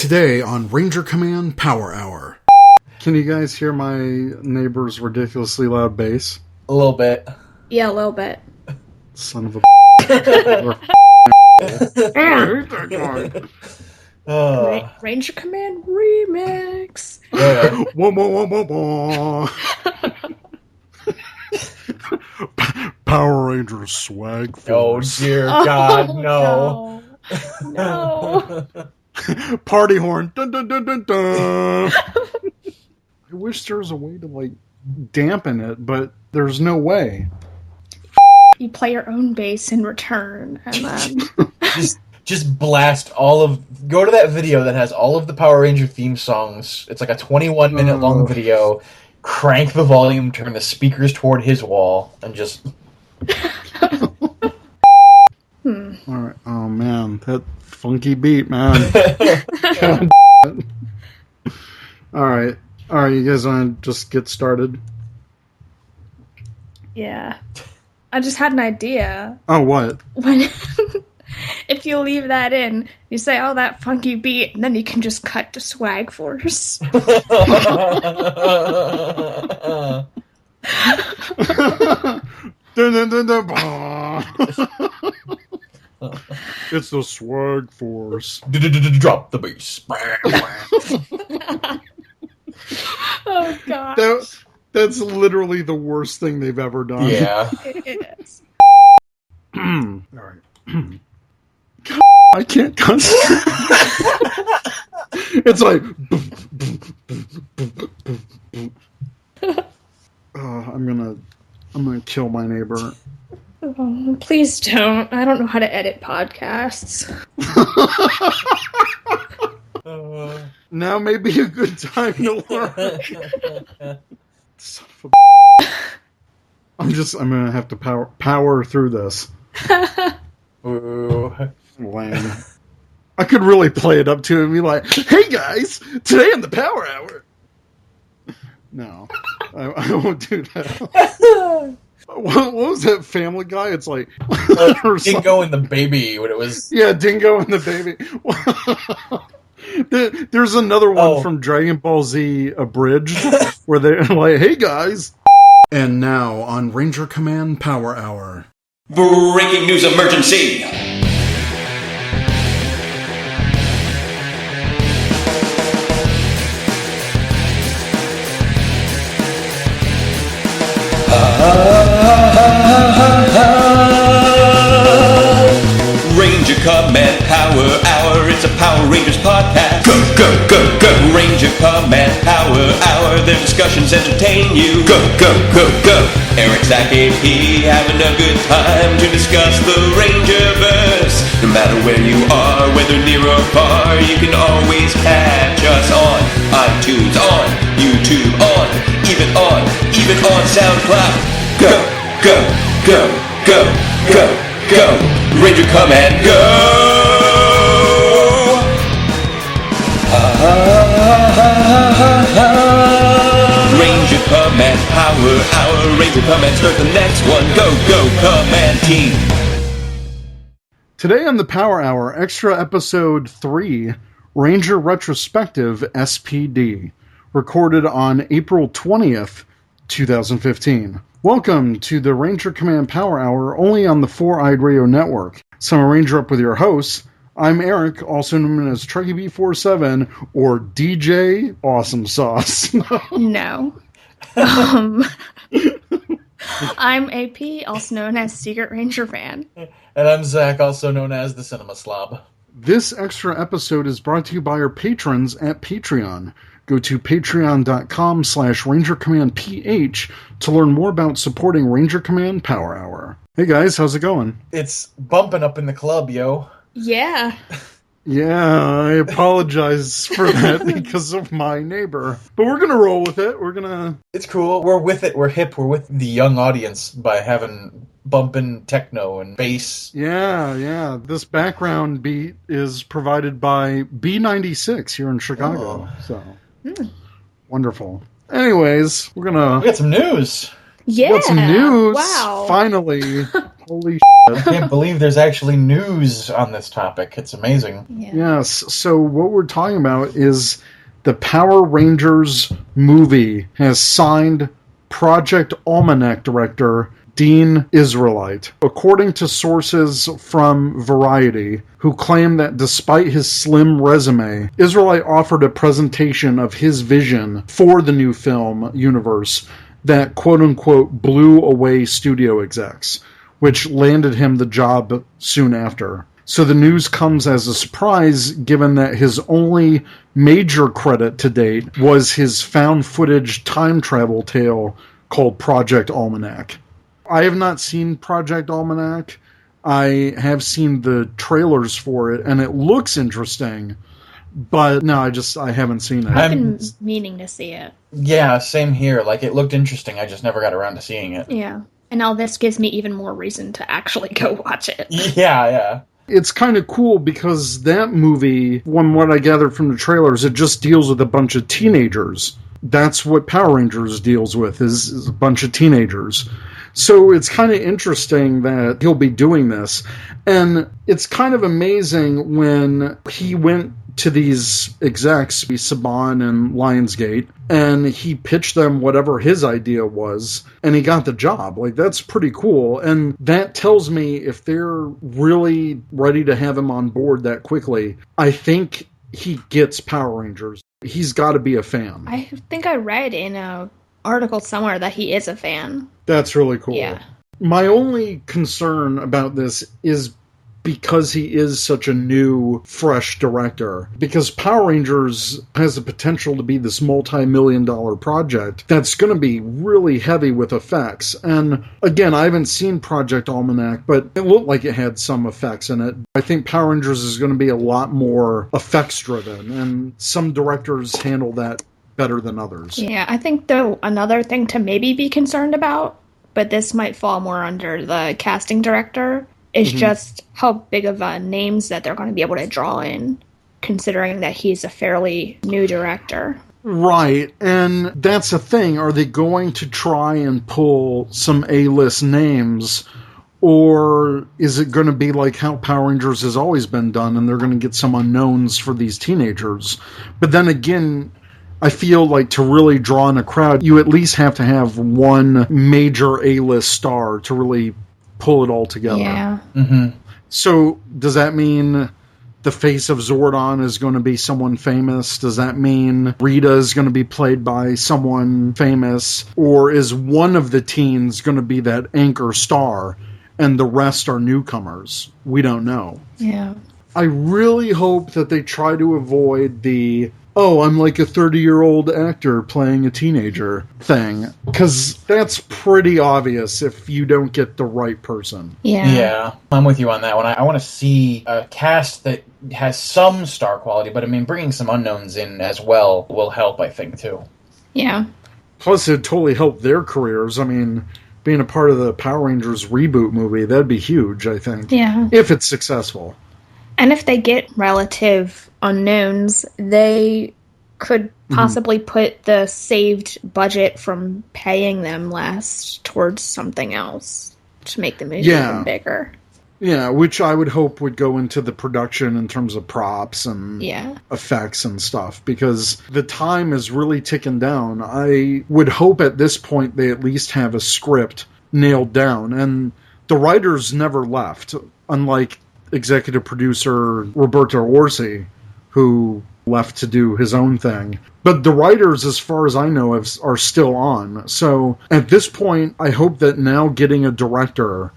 Today on Ranger Command Power Hour. Can you guys hear my neighbor's ridiculously loud bass? A little bit. Yeah, a little bit. Son of a Ranger Command Remix. Yeah. Whoa, whoa, whoa, whoa, whoa. Power Rangers swag Oh, force. dear God, no. No. Party horn. Dun, dun, dun, dun, dun. I wish there was a way to, dampen it, but there's no way. You play your own bass in return, and then... Just blast all of... Go to that video that has all of the Power Ranger theme songs. It's like a 21-minute long video. Crank the volume, turn the speakers toward his wall, and just... Alright, oh man, that funky beat, man. Alright, you guys want to just get started? Yeah. I just had an idea. Oh, what? When... If you leave that in, you say, oh, that funky beat, and then you can just cut to Swag Force. Dun, dun, dun, dun, bah. It's the Swag Force. Drop the bass. Oh, gosh. That's literally the worst thing they've ever done. Yeah. It is. Alright. I can't concentrate. It's like... I'm gonna kill my neighbor. Oh, please don't. I don't know how to edit podcasts. Now may be a good time to learn. Son of a... I'm gonna have to power through this. Ooh. Lame. I could really play it up to him and be like, hey guys, today on the Power Hour. No, I won't do that. What was that Family Guy? It's like... Dingo and the Baby, when it was... Yeah, Dingo and the Baby. There's another one from Dragon Ball Z Abridged, where they're like, hey guys. And now on Ranger Command Power Hour. Breaking news emergency! Ranger Command Power Hour, it's a Power Rangers podcast. Go, go, go, go! Ranger Command Power Hour, their discussions entertain you. Go, go, go, go! Eric's AP having a good time to discuss the Rangerverse. No matter where you are, whether near or far, you can always catch us on iTunes, on YouTube, even on SoundCloud. Go, go, go, go, go, go! Ranger Command, go! Ranger Command Power Hour, Ranger Command, start the next one. Go, go, Command Team! Today on the Power Hour, extra episode 3, Ranger Retrospective SPD, recorded on April 20th, 2015. Welcome to the Ranger Command Power Hour, only on the Four-Eyed Radio Network. So I'm a Ranger Up with your hosts. I'm Eric, also known as Trucky B47, or DJ Awesome Sauce. No. I'm AP, also known as Secret Ranger Fan. And I'm Zach, also known as the Cinema Slob. This extra episode is brought to you by our patrons at Patreon. Go to patreon.com/RangerCommandPH to learn more about supporting Ranger Command Power Hour. Hey guys, how's it going? It's bumping up in the club, yo. Yeah. Yeah, I apologize for that because of my neighbor. But we're going to roll with it. It's cool. We're with it. We're hip. We're with the young audience by having bumping techno and bass. Yeah. This background beat is provided by B96 here in Chicago. So, wonderful. Anyways, we got some news. Yeah. We got some news. Wow. Finally. Holy I can't believe there's actually news on this topic. It's amazing. Yeah. Yes, so what we're talking about is the Power Rangers movie has signed Project Almanac director Dean Israelite. According to sources from Variety, who claim that despite his slim resume, Israelite offered a presentation of his vision for the new film universe that quote-unquote blew away studio execs, which landed him the job soon after. So the news comes as a surprise, given that his only major credit to date was his found footage time travel tale called Project Almanac. I have not seen Project Almanac. I have seen the trailers for it, and it looks interesting. But no, I haven't seen it. I've been meaning to see it. Yeah, same here. Like, it looked interesting. I just never got around to seeing it. Yeah. And now this gives me even more reason to actually go watch it. Yeah. It's kind of cool because that movie, from what I gathered from the trailers, it just deals with a bunch of teenagers. That's what Power Rangers deals with, is a bunch of teenagers. So it's kind of interesting that he'll be doing this. And it's kind of amazing when he went to these execs, Saban and Lionsgate, and he pitched them whatever his idea was, and he got the job. Like, that's pretty cool. And that tells me if they're really ready to have him on board that quickly, I think he gets Power Rangers. He's got to be a fan. I think I read in an article somewhere that he is a fan. That's really cool. Yeah. My only concern about this is because he is such a new, fresh director. Because Power Rangers has the potential to be this multi-million-dollar project that's going to be really heavy with effects. And again, I haven't seen Project Almanac, but it looked like it had some effects in it. I think Power Rangers is going to be a lot more effects-driven, and some directors handle that better than others. Yeah, I think, though, another thing to maybe be concerned about, but this might fall more under the casting director, is just how big of names that they're going to be able to draw in, considering that he's a fairly new director. Right, and that's the thing. Are they going to try and pull some A-list names, or is it going to be like how Power Rangers has always been done, and they're going to get some unknowns for these teenagers? But then again, I feel like to really draw in a crowd, you at least have to have one major A-list star to really pull it all together. Yeah. Mm-hmm. So does that mean the face of Zordon is going to be someone famous? Does that mean Rita is going to be played by someone famous? Or is one of the teens going to be that anchor star and the rest are newcomers? We don't know. Yeah. I really hope that they try to avoid the, oh, I'm like a 30-year-old actor playing a teenager thing. Because that's pretty obvious if you don't get the right person. Yeah, I'm with you on that one. I want to see a cast that has some star quality, but I mean, bringing some unknowns in as well will help, I think, too. Yeah. Plus, it'd totally help their careers. I mean, being a part of the Power Rangers reboot movie, that'd be huge, I think. Yeah. If it's successful. And if they get relative unknowns, they could possibly put the saved budget from paying them less towards something else to make the movie even bigger. Yeah, which I would hope would go into the production in terms of props and effects and stuff, because the time is really ticking down. I would hope at this point they at least have a script nailed down, and the writers never left, unlike executive producer Roberto Orsi, who left to do his own thing. But the writers, as far as I know, are still on. So at this point, I hope that now getting a director,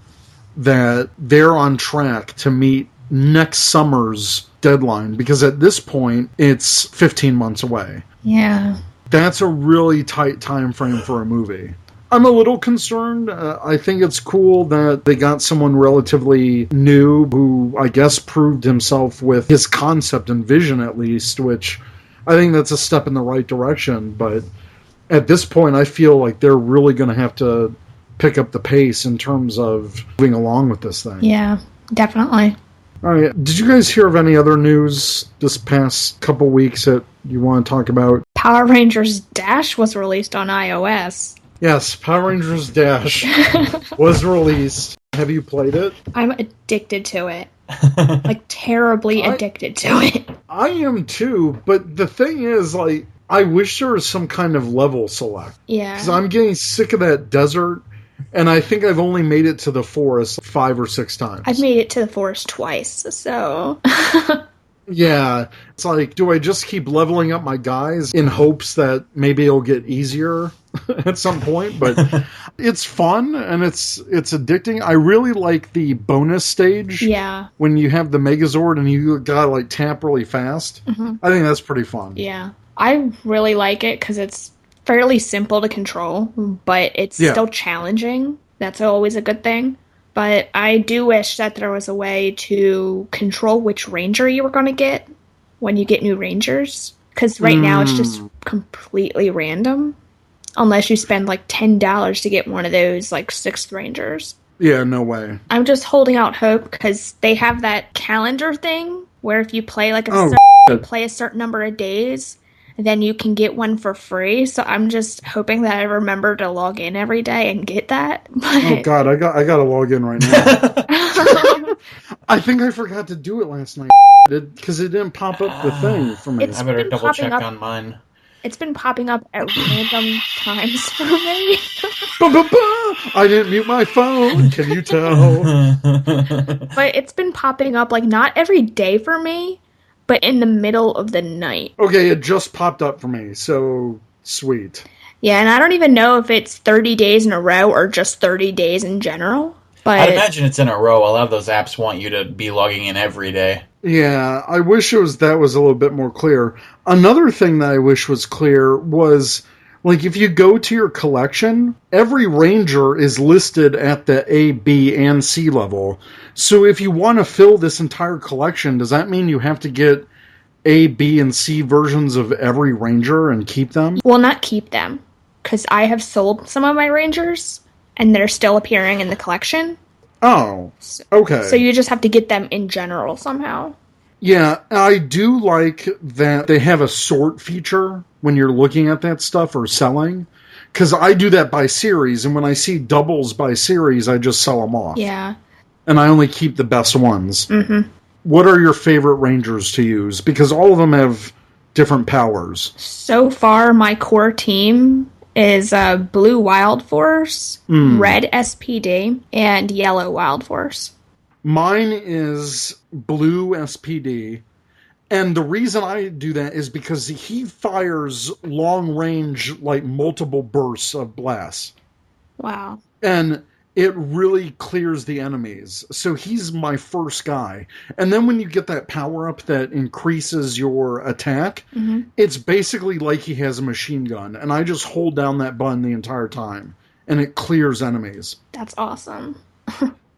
that they're on track to meet next summer's deadline, because at this point, it's 15 months away. Yeah. That's a really tight time frame for a movie. I'm a little concerned. I think it's cool that they got someone relatively new who, I guess, proved himself with his concept and vision, at least, which I think that's a step in the right direction. But at this point, I feel like they're really going to have to pick up the pace in terms of moving along with this thing. Yeah, definitely. All right. Did you guys hear of any other news this past couple weeks that you want to talk about? Power Rangers Dash was released on iOS. Yes, Power Rangers Dash was released. Have you played it? I'm addicted to it. Like, terribly addicted to it. I am too, but the thing is, like, I wish there was some kind of level select. Yeah. Because I'm getting sick of that desert, and I think I've only made it to the forest 5 or 6 times. I've made it to the forest twice, so... Yeah, it's like, do I just keep leveling up my guys in hopes that maybe it'll get easier at some point? But it's fun, and it's addicting. I really like the bonus stage. Yeah. When you have the Megazord and you gotta, like, tap really fast. Mm-hmm. I think that's pretty fun. Yeah. I really like it because it's fairly simple to control, but it's still challenging. That's always a good thing. But I do wish that there was a way to control which ranger you were going to get when you get new rangers. Because right now it's just completely random. Unless you spend like $10 to get one of those like 6th rangers. Yeah, no way. I'm just holding out hope because they have that calendar thing where if you play like play a certain number of days, then you can get one for free. So I'm just hoping that I remember to log in every day and get that. But... Oh God, I got to log in right now. I think I forgot to do it last night because it didn't pop up the thing for me. I better double check on mine. It's been popping up at random times for me. I didn't mute my phone. Can you tell? But it's been popping up like not every day for me, but in the middle of the night. Okay, it just popped up for me, so sweet. Yeah, and I don't even know if it's 30 days in a row or just 30 days in general. But I'd imagine it's in a row. A lot of those apps want you to be logging in every day. Yeah, I wish that was a little bit more clear. Another thing that I wish was clear was, like, if you go to your collection, every ranger is listed at the A, B, and C level. So if you want to fill this entire collection, does that mean you have to get A, B, and C versions of every ranger and keep them? Well, not keep them, because I have sold some of my rangers, and they're still appearing in the collection. Oh, okay. So you just have to get them in general somehow. Yeah, I do like that they have a sort feature when you're looking at that stuff or selling. Because I do that by series, and when I see doubles by series, I just sell them off. Yeah. And I only keep the best ones. Mm-hmm. What are your favorite rangers to use? Because all of them have different powers. So far, my core team is Blue Wild Force, Red SPD, and Yellow Wild Force. Mine is Blue SPD. And the reason I do that is because he fires long range, like multiple bursts of blasts. Wow. And it really clears the enemies. So he's my first guy. And then when you get that power up that increases your attack, it's basically like he has a machine gun. And I just hold down that button the entire time. And it clears enemies. That's awesome.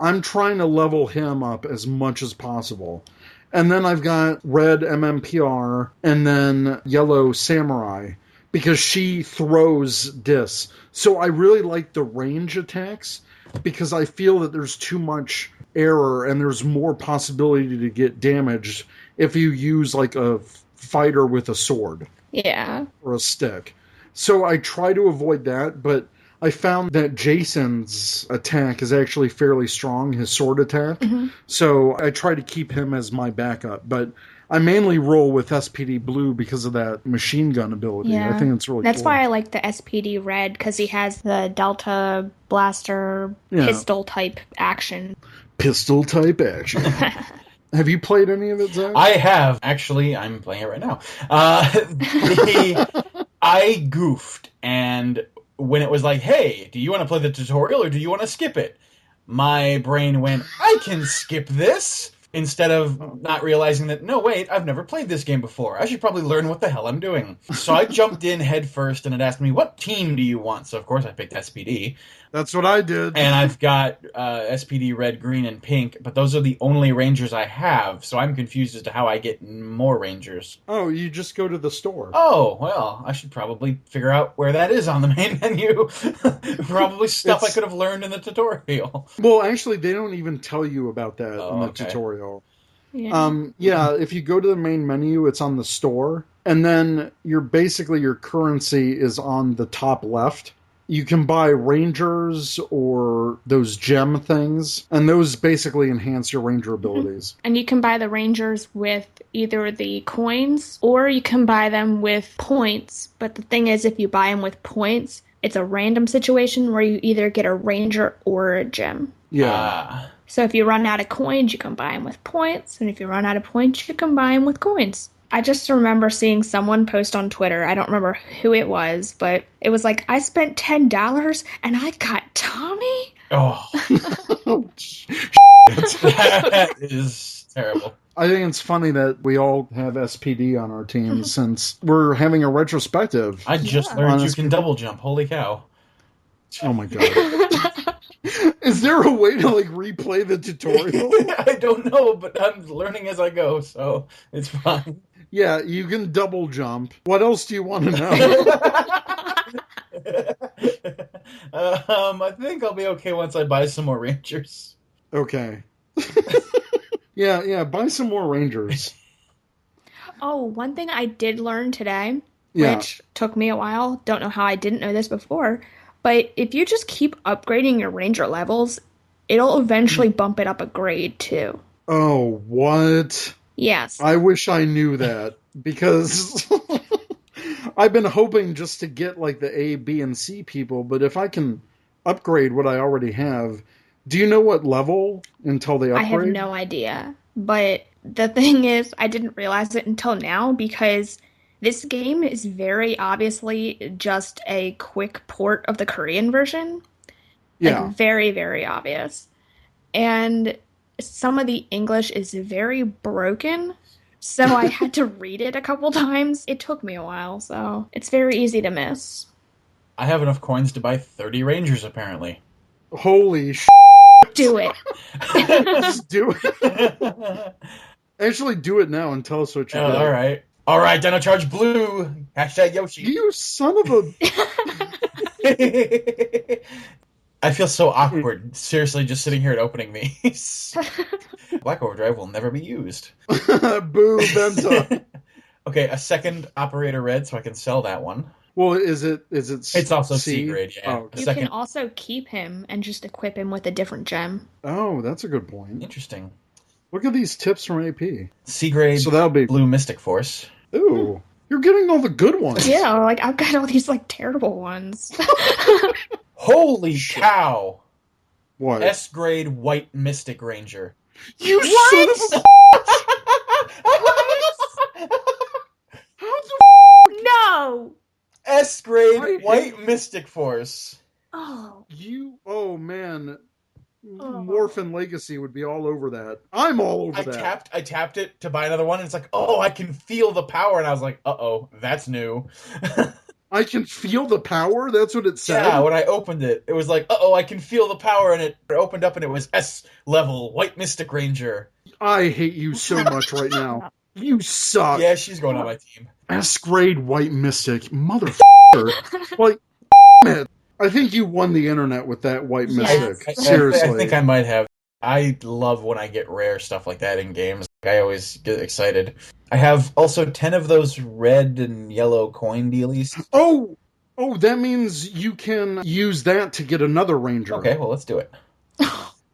I'm trying to level him up as much as possible. And then I've got Red MMPR and then Yellow Samurai. Because she throws discs. So I really like the range attacks. Because I feel that there's too much error and there's more possibility to get damaged if you use like a fighter with a sword. Yeah. Or a stick. So I try to avoid that, but I found that Jason's attack is actually fairly strong, his sword attack. So I try to keep him as my backup, but I mainly roll with SPD Blue because of that machine gun ability. Yeah. I think it's really That's cool. why I like the SPD Red, because he has the Delta Blaster pistol type action. Pistol type action. Have you played any of it, Zach? I have. Actually, I'm playing it right now. I goofed, and when it was like, hey, do you want to play the tutorial or do you want to skip it? My brain went, I can skip this. Instead of not realizing that, no, wait, I've never played this game before. I should probably learn what the hell I'm doing. So I jumped in head first, and it asked me, what team do you want? So, of course, I picked SPD. That's what I did. And I've got SPD Red, Green, and Pink, but those are the only Rangers I have, so I'm confused as to how I get more Rangers. Oh, you just go to the store. Oh, well, I should probably figure out where that is on the main menu. Probably stuff I could have learned in the tutorial. Well, actually, they don't even tell you about that in the tutorial. Yeah. If you go to the main menu, it's on the store, and then your currency is on the top left. you can buy Rangers or those gem things, and those basically enhance your Ranger abilities. And you can buy the Rangers with either the coins or you can buy them with points. But the thing is, if you buy them with points, it's a random situation where you either get a Ranger or a gem. Yeah. So if you run out of coins, you can buy them with points. And if you run out of points, you can buy them with coins. I just remember seeing someone post on Twitter, I don't remember who it was, but it was like, I spent $10 and I got Tommy? Oh. That is terrible. I think it's funny that we all have SPD on our team since we're having a retrospective. I just learned you can double jump. Holy cow. Oh my god. Is there a way to replay the tutorial? I don't know, but I'm learning as I go, so it's fine. Yeah, you can double jump. What else do you want to know? I think I'll be okay once I buy some more Rangers. Okay. Yeah, buy some more Rangers. Oh, one thing I did learn today, which took me a while, don't know how I didn't know this before, but if you just keep upgrading your Ranger levels, it'll eventually bump it up a grade too. Oh, what? Yes. I wish I knew that, because I've been hoping just to get the A, B, and C people, but if I can upgrade what I already have, do you know what level until they upgrade? I have no idea, but the thing is, I didn't realize it until now, because this game is very obviously just a quick port of the Korean version. Yeah. Very, very obvious. And some of the English is very broken, so I had to read it a couple times. It took me a while, so it's very easy to miss. I have enough coins to buy 30 Rangers, apparently. Holy Do it. Just do it. Actually, do it now and tell us what you did. All right. All right, Dino Charge Blue. # Yoshi. You son of a... I feel so awkward, seriously, just sitting here and opening these. Black Overdrive will never be used. Boo, Benta. Okay, a second Operator Red, so I can sell that one. Well, is it It's also C grade, yeah. Oh, okay. You can also keep him and just equip him with a different gem. Oh, that's a good point. Interesting. Look at these tips from AP. C grade, so that'll be Blue Mystic Force. Ooh, you're getting all the good ones. Yeah, I've got all these terrible ones. Holy cow! What? S grade White Mystic Ranger. You son of a... How the No! S grade White Mystic Force. Oh. Oh man. Morphin Legacy would be all over that. I'm all over that. I tapped it to buy another one, and it's like, oh, I can feel the power, and I was like, uh-oh, that's new. I can feel the power? That's what it said? Yeah, when I opened it, it was like, uh-oh, I can feel the power, and it opened up, and it was S level, White Mystic Ranger. I hate you so much right now. You suck. Yeah, she's going on my team. S-grade White Mystic. Motherfucker. It. I think you won the internet with that White Mystic. Seriously. I think I might have. I love when I get rare stuff like that in games. I always get excited. I have also 10 of those red and yellow coin dealies. Oh, that means you can use that to get another Ranger. Okay, well, let's do it.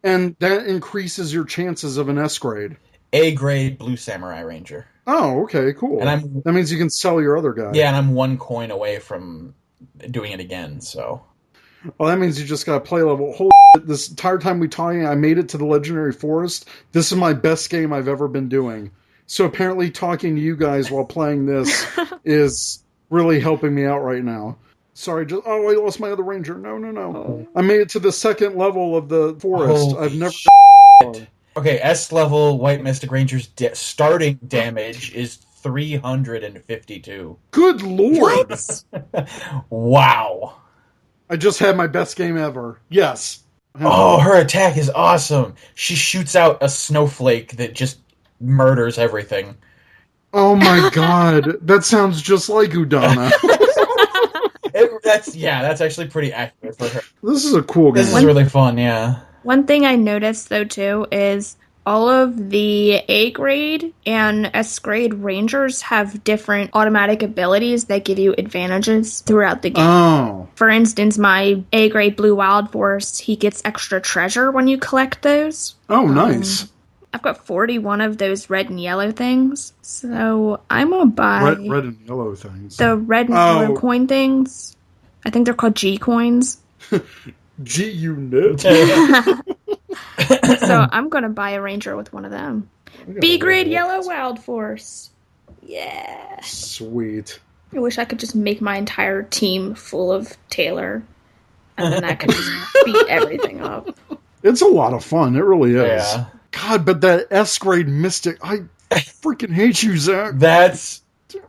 And that increases your chances of an S-grade. A grade Blue Samurai Ranger. Oh, okay, cool. And that means you can sell your other guy. Yeah, and I'm 1 coin away from doing it again, so... Well, that means you just got to play level. Holy shit, this entire time we talking, I made it to the Legendary Forest. This is my best game I've ever been doing. So apparently talking to you guys while playing this is really helping me out right now. Sorry, I lost my other Ranger. No. Oh. I made it to the 2nd level of the forest. I've never... Okay, S level White Mystic Ranger's starting damage is 352. Good lord! What? Wow. I just had my best game ever. Yes. Oh, her attack is awesome. She shoots out a snowflake that just murders everything. Oh my god. That sounds just like Udana. That's actually pretty accurate for her. This is a cool game. This is really fun, yeah. One thing I noticed, though, too, is all of the A grade and S grade Rangers have different automatic abilities that give you advantages throughout the game. Oh. For instance, my A-grade Blue Wild Force, he gets extra treasure when you collect those. Oh, nice. I've got 41 of those red and yellow things, so I'm gonna buy Red and yellow things. the red and yellow coin things. I think they're called G coins. G-Unit. So I'm gonna buy a Ranger with one of them. B-grade Yellow Wild Force. Yeah. Sweet. I wish I could just make my entire team full of Taylor, and then that could just beat everything up. It's a lot of fun. It really is. Yeah. God, but that S-grade Mystic, I freaking hate you, Zach. That's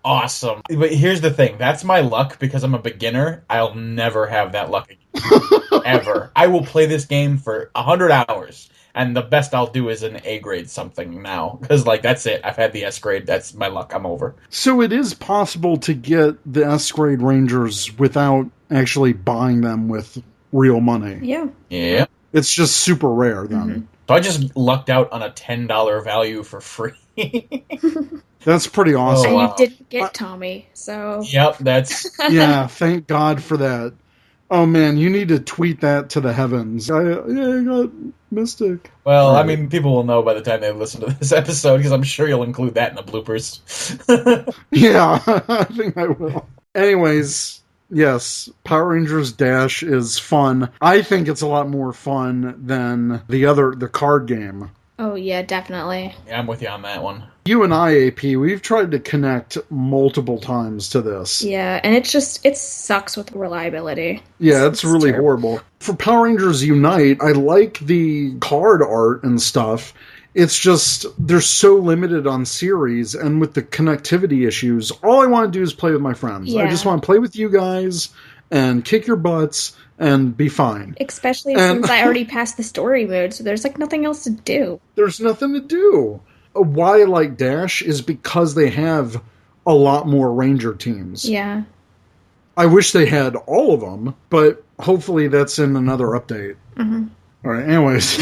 awesome. But here's the thing. That's my luck because I'm a beginner. I'll never have that luck again. Ever. I will play this game for 100 hours. And the best I'll do is an A-grade something now. Because, that's it. I've had the S-grade. That's my luck. I'm over. So it is possible to get the S-grade Rangers without actually buying them with real money. Yeah. Yeah. It's just super rare, then. Mm-hmm. So I just lucked out on a $10 value for free. That's pretty awesome. And wow. you didn't get Tommy, so... Yep, that's... Yeah, thank God for that. Oh, man, you need to tweet that to the heavens. I got Mystic. Well, Right. I mean, people will know by the time they listen to this episode, because I'm sure you'll include that in the bloopers. Yeah, I think I will. Anyways, yes, Power Rangers Dash is fun. I think it's a lot more fun than the card game. Oh, yeah, definitely. Yeah, I'm with you on that one. You and I, AP, we've tried to connect multiple times to this. Yeah, and it sucks with reliability. Yeah, it's really terrible. horrible. For Power Rangers Unite, I like the card art and stuff. It's just, they're so limited on series, and with the connectivity issues, all I want to do is play with my friends. Yeah. I just want to play with you guys and kick your butts and be fine. Especially since I already passed the story mode, so there's nothing else to do. There's nothing to do. Why I like Dash is because they have a lot more Ranger teams. Yeah. I wish they had all of them, but hopefully that's in another update. Mm-hmm. All right, anyways.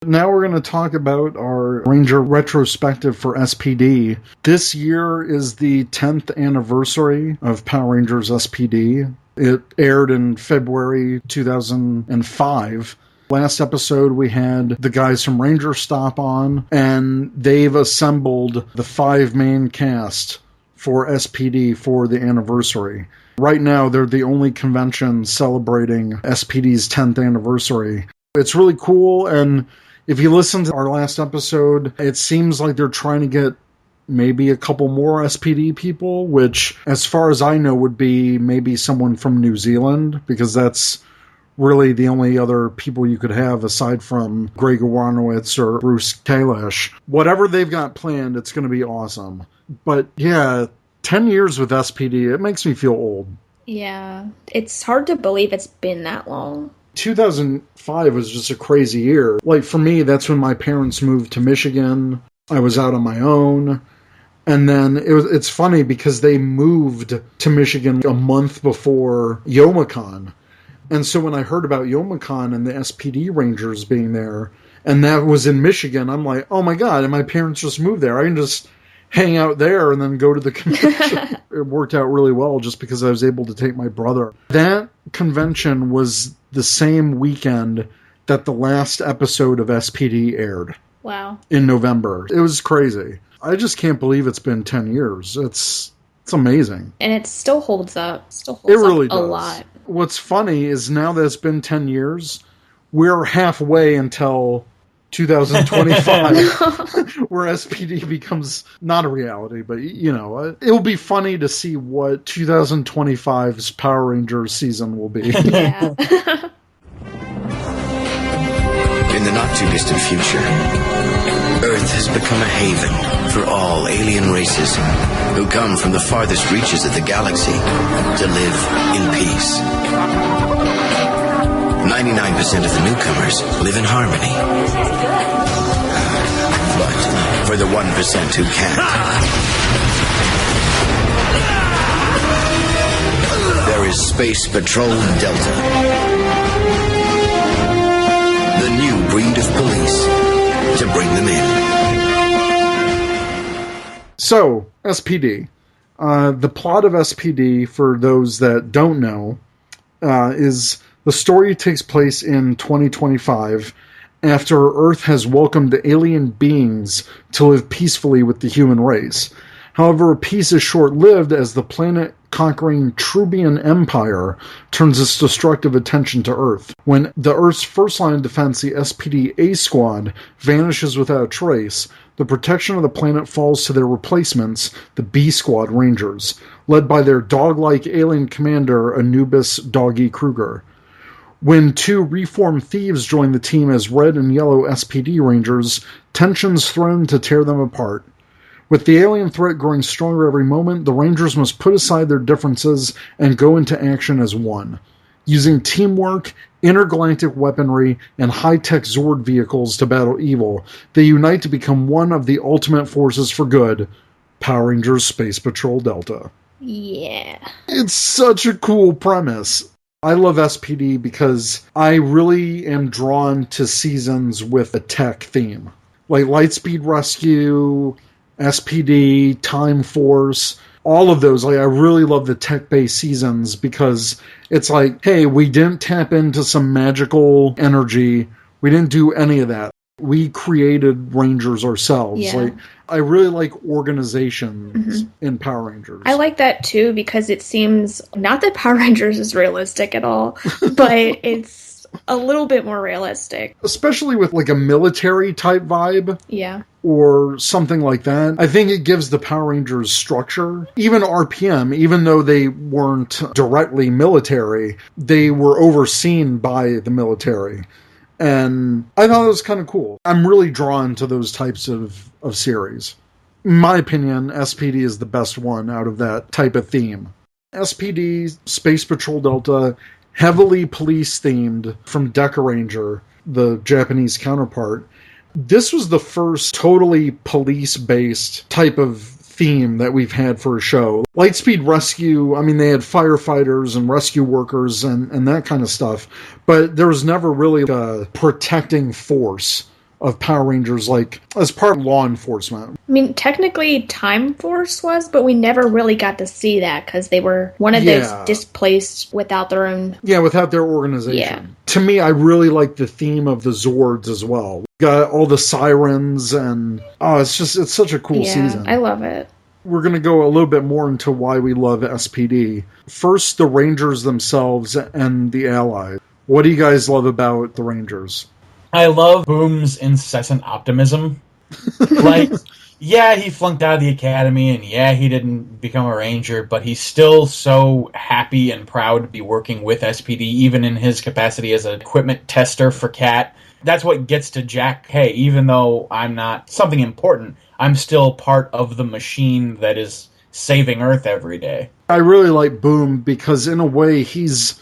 Now we're going to talk about our Ranger retrospective for SPD. This year is the 10th anniversary of Power Rangers SPD. It aired in February 2005. Last episode, we had the guys from Ranger Stop on, and they've assembled the 5 main cast for SPD for the anniversary. Right now, they're the only convention celebrating SPD's 10th anniversary. It's really cool, and if you listen to our last episode, it seems like they're trying to get maybe a couple more SPD people, which, as far as I know, would be maybe someone from New Zealand, because that's really the only other people you could have aside from Greg Awanowitz or Bruce Kailash. Whatever they've got planned, it's going to be awesome. But yeah, 10 years with SPD, it makes me feel old. Yeah. It's hard to believe it's been that long. 2005 was just a crazy year. Like, for me, that's when my parents moved to Michigan. I was out on my own. And then it's funny because they moved to Michigan a month before Youmacon. And so when I heard about Youmacon and the SPD Rangers being there, and that was in Michigan, I'm like, oh my God, and my parents just moved there. I can just hang out there and then go to the convention. It worked out really well just because I was able to take my brother. That convention was the same weekend that the last episode of SPD aired. Wow. In November. It was crazy. I just can't believe it's been 10 years. It's amazing. And it still holds up. It really up a does. lot. What's funny is now that it's been 10 years, we're halfway until 2025, where SPD becomes not a reality, but, it'll be funny to see what 2025's Power Rangers season will be. Yeah. In the not-too-distant future, Earth has become a haven for all alien races who come from the farthest reaches of the galaxy to live in peace. 99% of the newcomers live in harmony. But for the 1% who can't, there is Space Patrol Delta, the new breed of police to bring them in. So, SPD. The plot of SPD, for those that don't know, is the story takes place in 2025 after Earth has welcomed alien beings to live peacefully with the human race. However, peace is short-lived as the planet-conquering Trubian Empire turns its destructive attention to Earth. When the Earth's first line of defense, the SPD A Squad, vanishes without a trace, the protection of the planet falls to their replacements, the B Squad Rangers, led by their dog-like alien commander Anubis Doggy Kruger. When two reformed thieves join the team as red and yellow SPD Rangers, tensions threaten to tear them apart. With the alien threat growing stronger every moment, the Rangers must put aside their differences and go into action as one. Using teamwork, intergalactic weaponry, and high-tech Zord vehicles to battle evil, they unite to become one of the ultimate forces for good, Power Rangers Space Patrol Delta. Yeah. It's such a cool premise. I love SPD because I really am drawn to seasons with a tech theme. Like Lightspeed Rescue, SPD, Time Force, all of those. Like, I really love the tech-based seasons because it's like, hey, we didn't tap into some magical energy. We didn't do any of that. We created Rangers ourselves. Yeah. Like, I really like organizations in Power Rangers. I like that too because it seems, not that Power Rangers is realistic at all, but it's a little bit more realistic. Especially with like a military type vibe. Yeah. Or something like that. I think it gives the Power Rangers structure. Even RPM, even though they weren't directly military, they were overseen by the military. And I thought it was kind of cool. I'm really drawn to those types of series. In my opinion, SPD is the best one out of that type of theme. SPD, Space Patrol Delta, heavily police-themed from Deca Ranger, the Japanese counterpart. This was the first totally police-based type of theme that we've had for a show. Lightspeed Rescue, I mean, they had firefighters and rescue workers and that kind of stuff, but there was never really a protecting force of Power Rangers, like, as part of law enforcement. I mean, technically Time Force was, but we never really got to see that because they were one of those displaced without their own... Yeah, without their organization. Yeah. To me, I really like the theme of the Zords as well. Got all the sirens and... Oh, it's such a cool season. I love it. We're going to go a little bit more into why we love SPD. First, the Rangers themselves and the Allies. What do you guys love about the Rangers? I love Boom's incessant optimism. Like, yeah, he flunked out of the academy, and yeah, he didn't become a Ranger, but he's still so happy and proud to be working with SPD, even in his capacity as an equipment tester for Cat. That's what gets to Jack. Hey, even though I'm not something important, I'm still part of the machine that is saving Earth every day. I really like Boom because, in a way, he's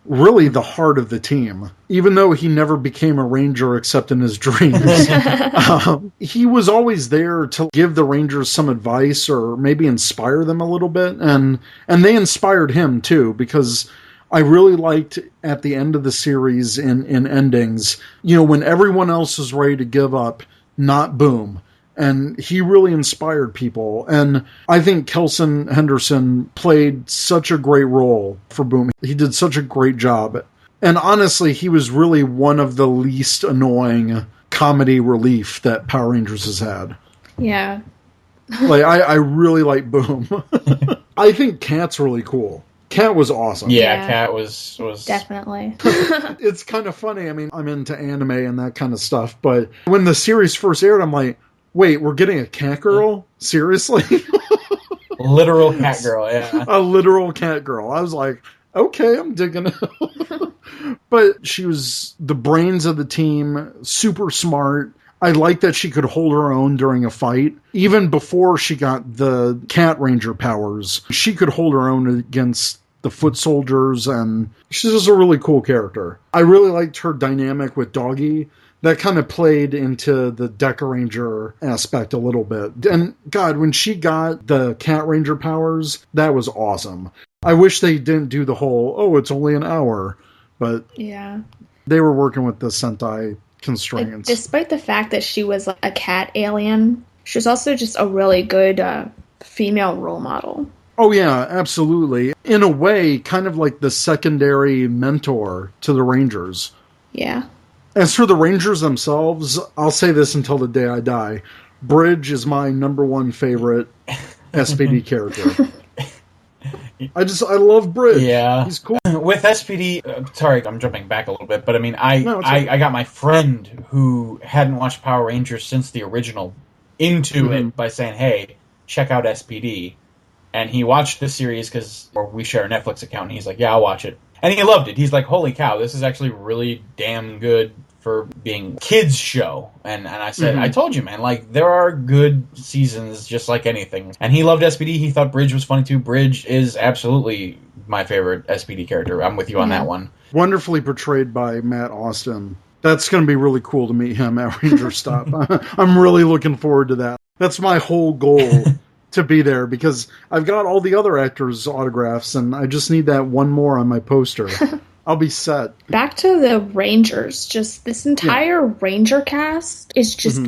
really the heart of the team. Even though he never became a Ranger except in his dreams. He was always there to give the Rangers some advice or maybe inspire them a little bit. And they inspired him, too, because I really liked at the end of the series in endings, you know, when everyone else is ready to give up, not Boom. And he really inspired people. And I think Kelson Henderson played such a great role for Boom. He did such a great job. And honestly, he was really one of the least annoying comedy relief that Power Rangers has had. Yeah. Like, I really like Boom. I think Cat's really cool. Cat was awesome. Yeah, Cat was... Definitely. It's kind of funny. I mean, I'm into anime and that kind of stuff. But when the series first aired, I'm like, wait, we're getting a cat girl? Seriously? Literal cat girl, yeah. A literal cat girl. I was like, okay, I'm digging it. But she was the brains of the team, super smart. I like that she could hold her own during a fight. Even before she got the Cat Ranger powers, she could hold her own against the foot soldiers, and she's just a really cool character. I really liked her dynamic with Doggy. That kind of played into the Deca Ranger aspect a little bit. And God, when she got the Cat Ranger powers, that was awesome. I wish they didn't do the whole, oh, it's only an hour. But yeah, they were working with the Sentai constraints. Like, despite the fact that she was a cat alien, she was also just a really good female role model. Oh, yeah, absolutely. in a way, kind of like the secondary mentor to the Rangers. Yeah. As for the Rangers themselves, I'll say this until the day I die. Bridge is my number one favorite SPD character. I love Bridge. Yeah. He's cool. With SPD, sorry, I'm jumping back a little bit, but I mean, I got my friend who hadn't watched Power Rangers since the original into it by saying, hey, check out SPD. And he watched the series because we share a Netflix account, and he's like, yeah, I'll watch it. And he loved it. He's like, holy cow, this is actually really damn good for being a kids show. And I said, I told you, man, like, there are good seasons just like anything. And he loved SPD. He thought Bridge was funny too. Bridge is absolutely my favorite SPD character. I'm with you on that one. Wonderfully portrayed by Matt Austin. That's going to be really cool to meet him at Ranger Stop. I'm really looking forward to that. That's my whole goal. To be there, because I've got all the other actors' autographs, and I just need that one more on my poster. I'll be set. Back to the Rangers. Just this entire Ranger cast is just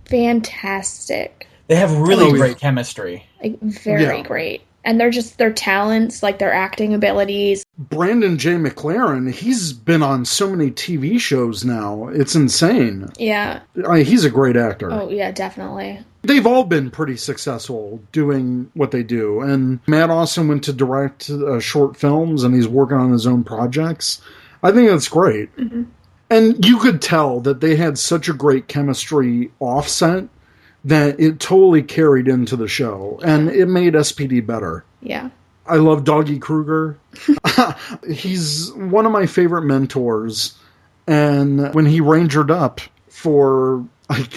fantastic. They have really great chemistry. Like, very great. And they're just, their talents, like their acting abilities. Brandon J. McLaren, he's been on so many TV shows now. It's insane. Yeah. He's a great actor. Oh, yeah, definitely. They've all been pretty successful doing what they do. And Matt Austin went to direct short films, and he's working on his own projects. I think that's great. And you could tell that they had such a great chemistry offset that it totally carried into the show, and it made SPD better. Yeah. I love Doggy Kruger. He's one of my favorite mentors, and when he rangered up for,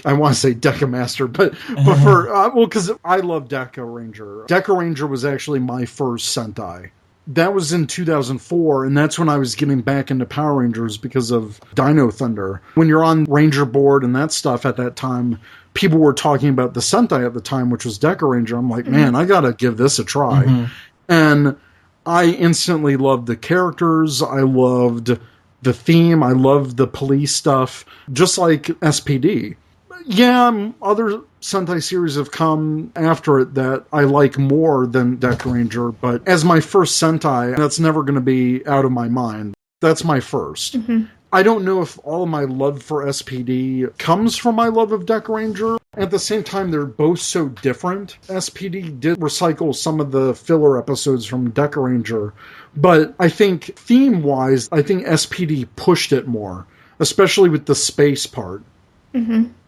I want to say Deca Master, but for, because I love Deca Ranger. Deca Ranger was actually my first Sentai. That was in 2004, and that's when I was getting back into Power Rangers because of Dino Thunder. When you're on Ranger Board and that stuff at that time, people were talking about the Sentai at the time, which was Deca Ranger. I'm like, man, I gotta give this a try. And I instantly loved the characters. I loved the theme. I loved the police stuff, just like SPD. Yeah, other Sentai series have come after it that I like more than Deca Ranger, but as my first Sentai, that's never going to be out of my mind. That's my first. I don't know if all of my love for SPD comes from my love of Deca Ranger. At the same time, they're both so different. SPD did recycle some of the filler episodes from Deca Ranger, but I think theme-wise, I think SPD pushed it more, especially with the space part.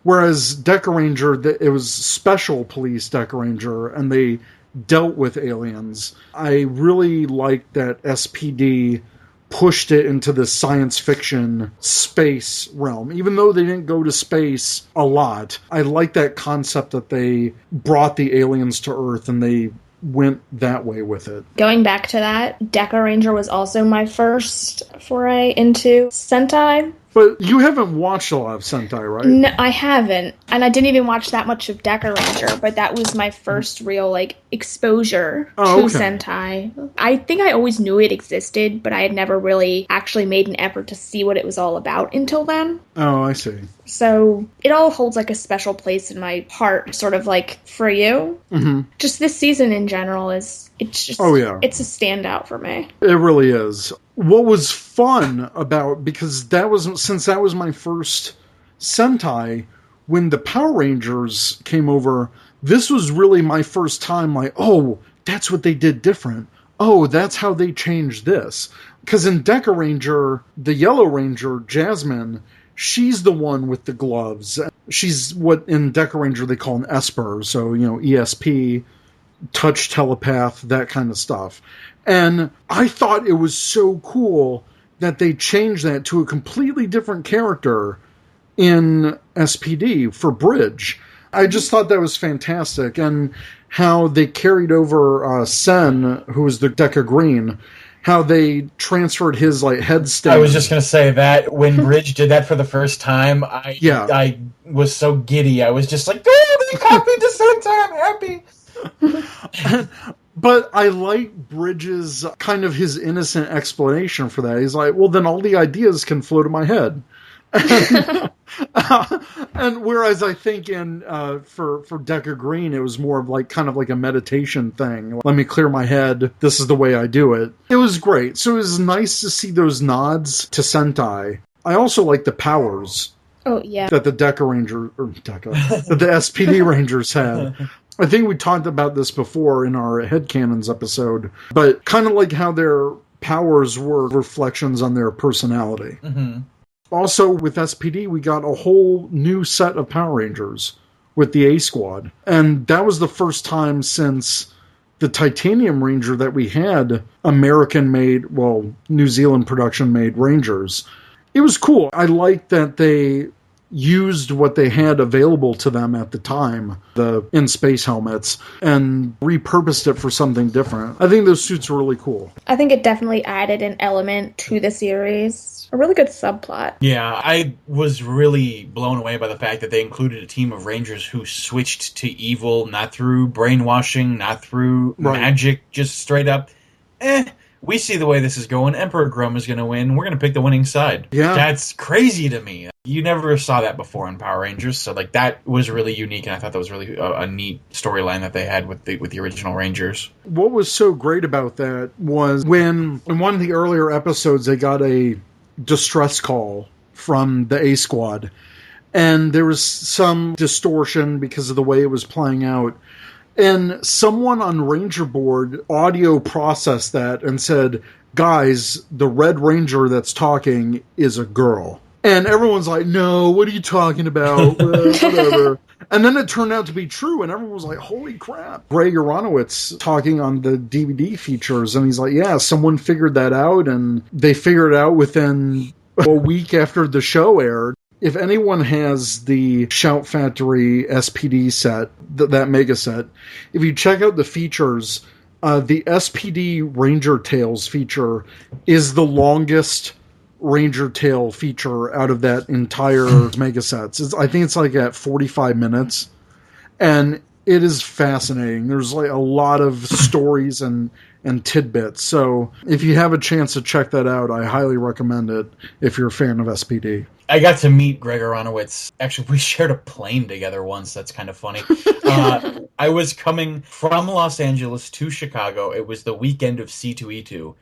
Whereas Deca Ranger, it was special police Deca Ranger, and they dealt with aliens. I really liked that SPD pushed it into the science fiction space realm. Even though they didn't go to space a lot, I like that concept that they brought the aliens to Earth and they went that way with it. Going back to that, Deca Ranger was also my first foray into Sentai. But you haven't watched a lot of Sentai, right? No, I haven't. And I didn't even watch that much of Deca Ranger, but that was my first real, exposure to Sentai. I think I always knew it existed, but I had never really actually made an effort to see what it was all about until then. Oh, I see. So it all holds, a special place in my heart, sort of for you. Just this season in general it's just, it's a standout for me. It really is. What was fun about, because since that was my first Sentai, when the Power Rangers came over, this was really my first time oh, that's what they did different. Oh, that's how they changed this. Because in Deca Ranger, the Yellow Ranger, Jasmine, she's the one with the gloves. She's what in Deca Ranger they call an Esper, so, ESP, touch telepath, that kind of stuff. And I thought it was so cool that they changed that to a completely different character in SPD for Bridge. I just thought that was fantastic. And how they carried over Sen, who was the Deca Green, how they transferred his head state. I was just going to say that when Bridge did that for the first time, I was so giddy. I was just like, oh, they copied the Sentai, I'm happy. But I like Bridges' kind of his innocent explanation for that. He's like, well, then all the ideas can float in my head. And whereas I think in for Decker Green, it was more of like kind of like a meditation thing. Let me clear my head. This is the way I do it. It was great. So it was nice to see those nods to Sentai. I also like the powers. Oh yeah, That the that the SPD Rangers had. I think we talked about this before in our Headcanons episode, but kind of like how their powers were reflections on their personality. Mm-hmm. Also, with SPD, we got a whole new set of Power Rangers with the A Squad. And that was the first time since the Titanium Ranger that we had American-made, well, New Zealand production-made Rangers. It was cool. I liked that they used what they had available to them at the time, the in-space helmets, and repurposed it for something different. I think those suits were really cool. I think it definitely added an element to the series. A really good subplot. Yeah, I was really blown away by the fact that they included a team of Rangers who switched to evil, not through brainwashing, not through magic, just straight up, we see the way this is going. Emperor Grum is going to win. We're going to pick the winning side. Yeah. That's crazy to me. You never saw that before in Power Rangers, so like that was really unique, and I thought that was really a neat storyline that they had with the original Rangers. What was so great about that was when, in one of the earlier episodes, they got a distress call from the A Squad, and there was some distortion because of the way it was playing out. And someone on Ranger Board audio processed that and said, guys, the Red Ranger that's talking is a girl. And everyone's like, no, what are you talking about? Whatever. And then it turned out to be true, and everyone was like, holy crap. Greg Aronowitz talking on the DVD features, and he's like, yeah, someone figured that out, and they figured it out within a week after the show aired. If anyone has the Shout Factory SPD set, that mega set, if you check out the features, the SPD Ranger Tales feature is the longest Ranger Tale feature out of that entire mega sets. I think it's like at 45 minutes, and it is fascinating. There's like a lot of stories and tidbits. So if you have a chance to check that out, I highly recommend it if you're a fan of SPD. I got to meet Greg Aronowitz. Actually, we shared a plane together once. That's kind of funny. I was coming from Los Angeles to Chicago. It was the weekend of C2E2.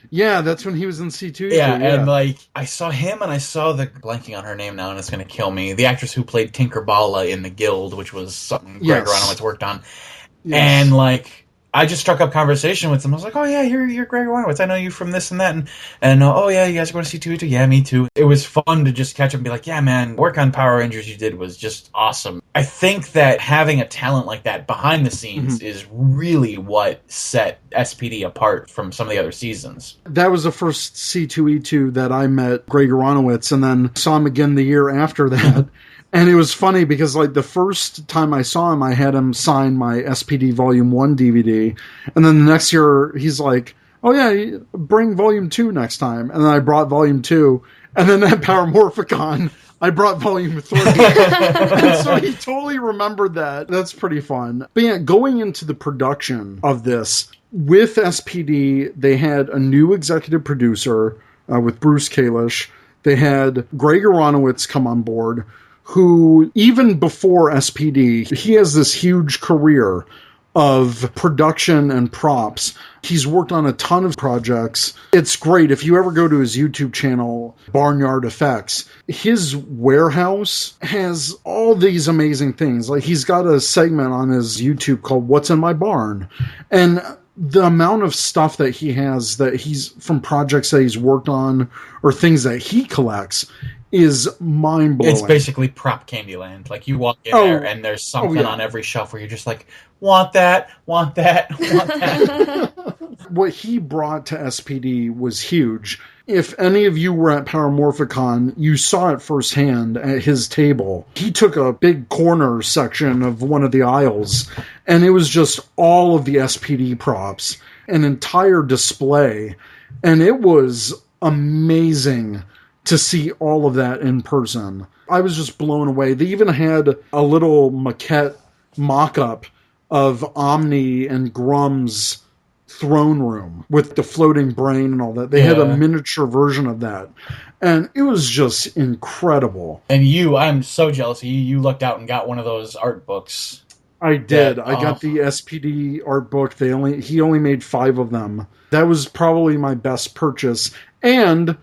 Yeah, that's when he was in C2E2. Yeah, and like I saw him and I saw blanking on her name now, and it's going to kill me. The actress who played Tinkerballa in The Guild, which was something Greg Aronowitz worked on. Yes. And like I just struck up conversation with him. I was like, oh yeah, you're Greg Aronowitz. I know you from this and that. And oh yeah, you guys are going to C2E2? Yeah, me too. It was fun to just catch up and be like, yeah, man, work on Power Rangers you did was just awesome. I think that having a talent like that behind the scenes is really what set SPD apart from some of the other seasons. That was the first C2E2 that I met Greg Aronowitz, and then saw him again the year after that. And it was funny because, like, the first time I saw him, I had him sign my SPD Volume 1 DVD. And then the next year, he's like, oh, yeah, bring Volume 2 next time. And then I brought Volume 2. And then at Power Morphicon, I brought Volume 3. And so he totally remembered that. That's pretty fun. But yeah, going into the production of this, with SPD, they had a new executive producer with Bruce Kalish. They had Greg Aronowitz come on board, who, even before SPD, he has this huge career of production and props. He's worked on a ton of projects. It's great. If you ever go to his YouTube channel, Barnyard Effects, his warehouse has all these amazing things. Like, he's got a segment on his YouTube called What's in My Barn? And the amount of stuff that he has that he's from projects that he's worked on or things that he collects is mind-blowing. It's basically prop Candyland. Like, you walk in there and there's something on every shelf where you're just like, want that, want that, want that. What he brought to SPD was huge. If any of you were at Power Morphicon, you saw it firsthand at his table. He took a big corner section of one of the aisles, and it was just all of the SPD props, an entire display, and it was amazing to see all of that in person. I was just blown away. They even had a little maquette mock-up of Omni and Grum's throne room with the floating brain and all that. They had a miniature version of that. And it was just incredible. And I'm so jealous of you. You lucked out and got one of those art books. I did. I got the SPD art book. He only made 5 of them. That was probably my best purchase. And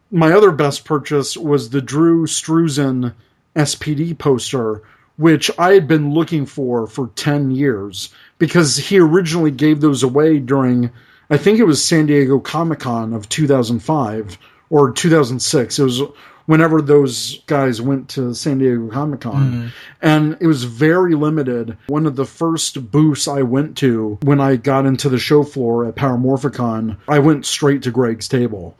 my other best purchase was the Drew Struzan SPD poster, which I had been looking for 10 years, because he originally gave those away during, I think it was San Diego Comic-Con of 2005 or 2006. It was whenever those guys went to San Diego Comic-Con. And it was very limited. One of the first booths I went to when I got into the show floor at Paramorphicon, I went straight to Greg's table.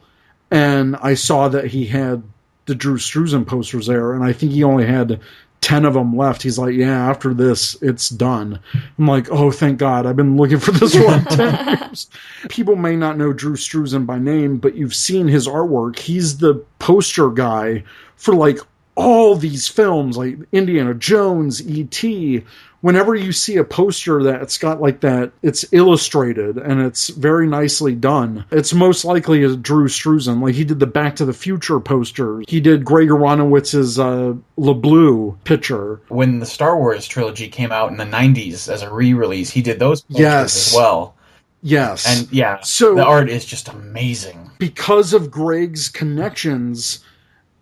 And I saw that he had the Drew Struzan posters there, and I think he only had 10 of them left. He's like, yeah, after this, it's done. I'm like, oh, thank God. I've been looking for this one 10 years. People may not know Drew Struzan by name, but you've seen his artwork. He's the poster guy for like all these films, like Indiana Jones, E.T. Whenever you see a poster that's got like that, it's illustrated and it's very nicely done. It's most likely a Drew Struzan. Like he did the Back to the Future posters. He did Greg Aronowitz's LeBleu picture. When the Star Wars trilogy came out in the 90s as a re-release, he did those posters as well. Yes. And so the art is just amazing. Because of Greg's connections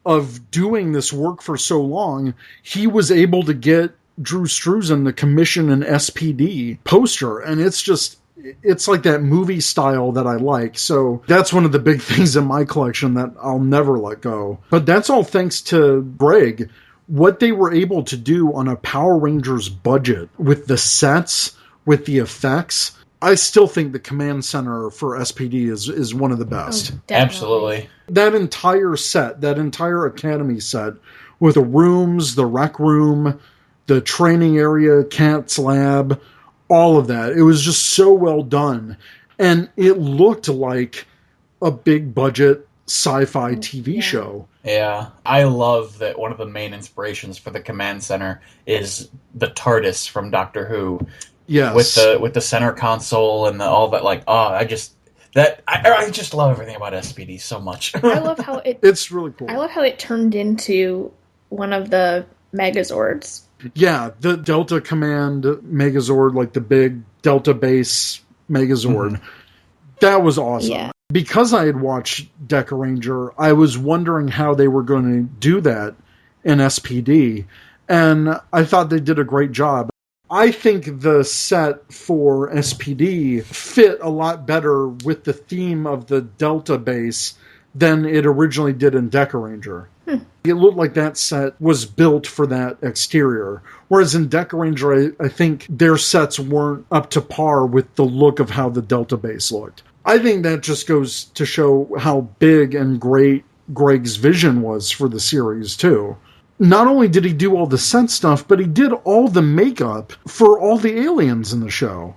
of doing this work for so long, he was able to get Drew Struzan to commission an SPD poster, and it's like that movie style that I like. So that's one of the big things in my collection that I'll never let go. But that's all thanks to Greg. What they were able to do on a Power Rangers budget with the sets, with the effects, I still think the command center for SPD is one of the best. Oh, absolutely. That entire set, that entire academy set, with the rooms, the rec room, the training area, Cat's lab, all of that. It was just so well done. And it looked like a big budget sci-fi TV show. Yeah. I love that one of the main inspirations for the command center is the TARDIS from Doctor Who. Yes. With the center console and all that. Like, I just love everything about SPD so much. I love how it's really cool. I love how it turned into one of the Megazords. Yeah, the Delta Command Megazord, like the big Delta base Megazord. Mm-hmm. That was awesome. Yeah. Because I had watched Deca Ranger, I was wondering how they were going to do that in SPD, and I thought they did a great job. I think the set for SPD fit a lot better with the theme of the Delta base than it originally did in Deca Ranger. It looked like that set was built for that exterior. Whereas in Deca Ranger, I think their sets weren't up to par with the look of how the Delta base looked. I think that just goes to show how big and great Greg's vision was for the series, too. Not only did he do all the set stuff, but he did all the makeup for all the aliens in the show.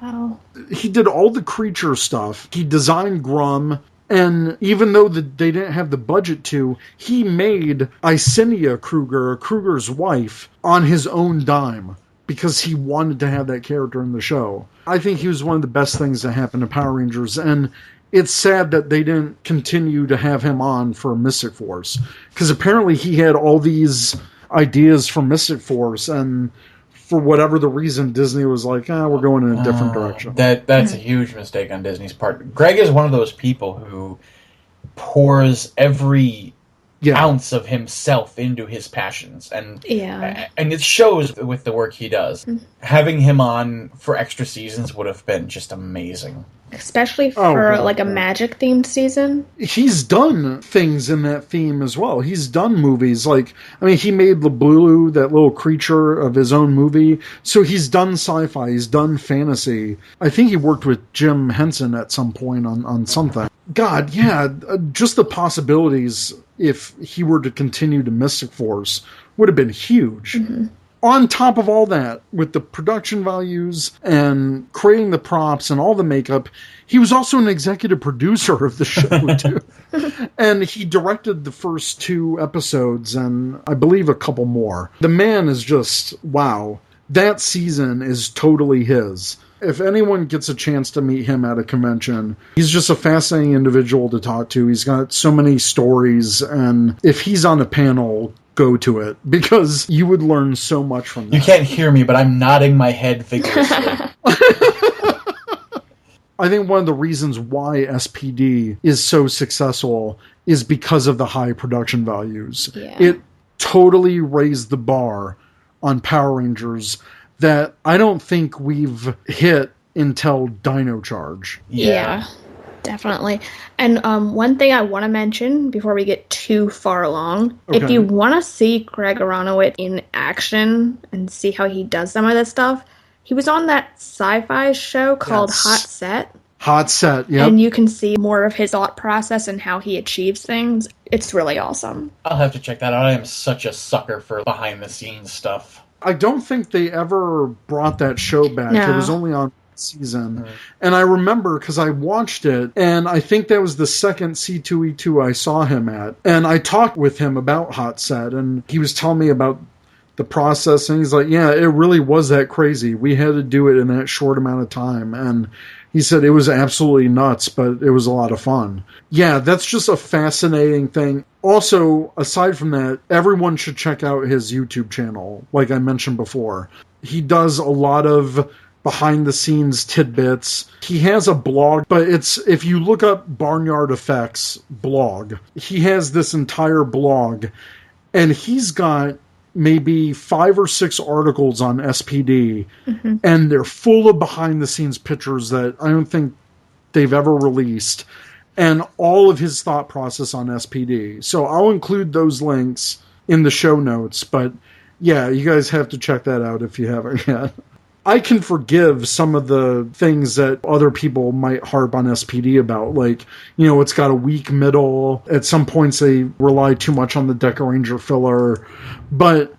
Wow. He did all the creature stuff. He designed Grum. And even though they didn't have the budget to, he made Icinia Kruger's wife, on his own dime because he wanted to have that character in the show. I think he was one of the best things that happened to Power Rangers, and it's sad that they didn't continue to have him on for Mystic Force, because apparently he had all these ideas for Mystic Force, and for whatever the reason, Disney was like, we're going in a different direction. That's a huge mistake on Disney's part. Greg is one of those people who pours every ounce of himself into his passions. And it shows with the work he does. Mm-hmm. Having him on for extra seasons would have been just amazing. Especially for a magic-themed season. He's done things in that theme as well. He's done movies. He made LeBleu, that little creature, of his own movie. So he's done sci-fi. He's done fantasy. I think he worked with Jim Henson at some point on something. God, yeah, just the possibilities if he were to continue to Mystic Force would have been huge. Mm-hmm. On top of all that, with the production values and creating the props and all the makeup, he was also an executive producer of the show, too. And he directed the first 2 episodes and I believe a couple more. The man is just, wow. That season is totally his. If anyone gets a chance to meet him at a convention, he's just a fascinating individual to talk to. He's got so many stories, and if he's on a panel, go to it, because you would learn so much from that. You can't hear me, but I'm nodding my head vigorously. I think one of the reasons why SPD is so successful is because of the high production values. Yeah. It totally raised the bar on Power Rangers that I don't think we've hit until Dino Charge. Yeah, definitely. And one thing I want to mention before we get too far along, if you want to see Greg Aronowitz in action and see how he does some of this stuff, he was on that sci-fi show called Hot Set. Hot Set, yeah. And you can see more of his thought process and how he achieves things. It's really awesome. I'll have to check that out. I am such a sucker for behind-the-scenes stuff. I don't think they ever brought that show back. No. It was only on season. And I remember, because I watched it, and I think that was the second C2E2 I saw him at. And I talked with him about Hot Set, and he was telling me about the process, and he's like, yeah, it really was that crazy. We had to do it in that short amount of time. And he said it was absolutely nuts, but it was a lot of fun. Yeah, that's just a fascinating thing. Also, aside from that, everyone should check out his YouTube channel, like I mentioned before. He does a lot of behind-the-scenes tidbits. He has a blog, but it's, if you look up Barnyard Effects blog, he has this entire blog, and he's got maybe 5 or 6 articles on SPD, and they're full of behind-the-scenes pictures that I don't think they've ever released, and all of his thought process on SPD. So I'll include those links in the show notes, but yeah, you guys have to check that out if you haven't yet. I can forgive some of the things that other people might harp on SPD about, like, you know, it's got a weak middle. At some points they rely too much on the Deca Ranger filler. But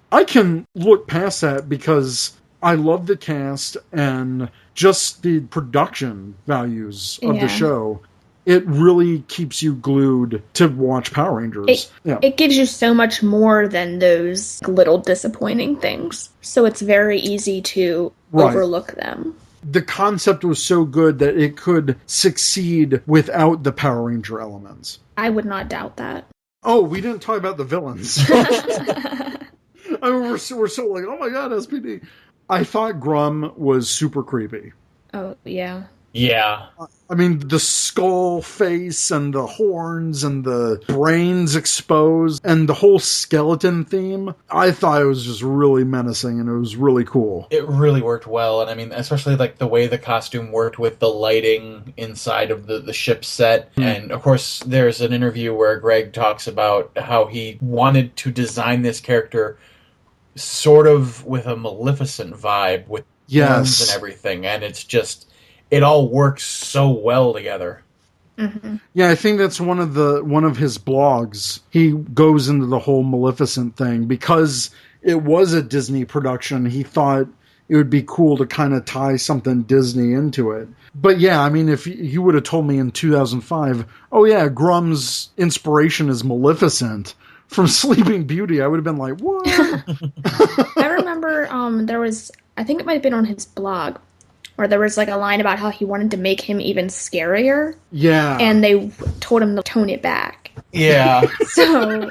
I can look past that because I love the cast and just the production values of the show. It really keeps you glued to watch Power Rangers. It gives you so much more than those little disappointing things. So it's very easy to overlook them. The concept was so good that it could succeed without the Power Ranger elements. I would not doubt that. Oh, we didn't talk about the villains. I mean, we're so like, oh my god, SPD. I thought Grum was super creepy. Oh, yeah. Yeah. I mean, the skull face and the horns and the brains exposed and the whole skeleton theme, I thought it was just really menacing and it was really cool. It really worked well, and I mean, especially like the way the costume worked with the lighting inside of the ship set. And of course, there's an interview where Greg talks about how he wanted to design this character sort of with a Maleficent vibe, with horns and everything, and it's just... it all works so well together. Yeah, I think that's one of his blogs. He goes into the whole Maleficent thing because it was a Disney production. He thought it would be cool to kind of tie something Disney into it. But yeah, I mean, if you would have told me in 2005, oh yeah, Grum's inspiration is Maleficent from Sleeping Beauty, I would have been like, what? I remember there was, I think it might have been on his blog, where there was like a line about how he wanted to make him even scarier. Yeah. And they told him to tone it back. Yeah. So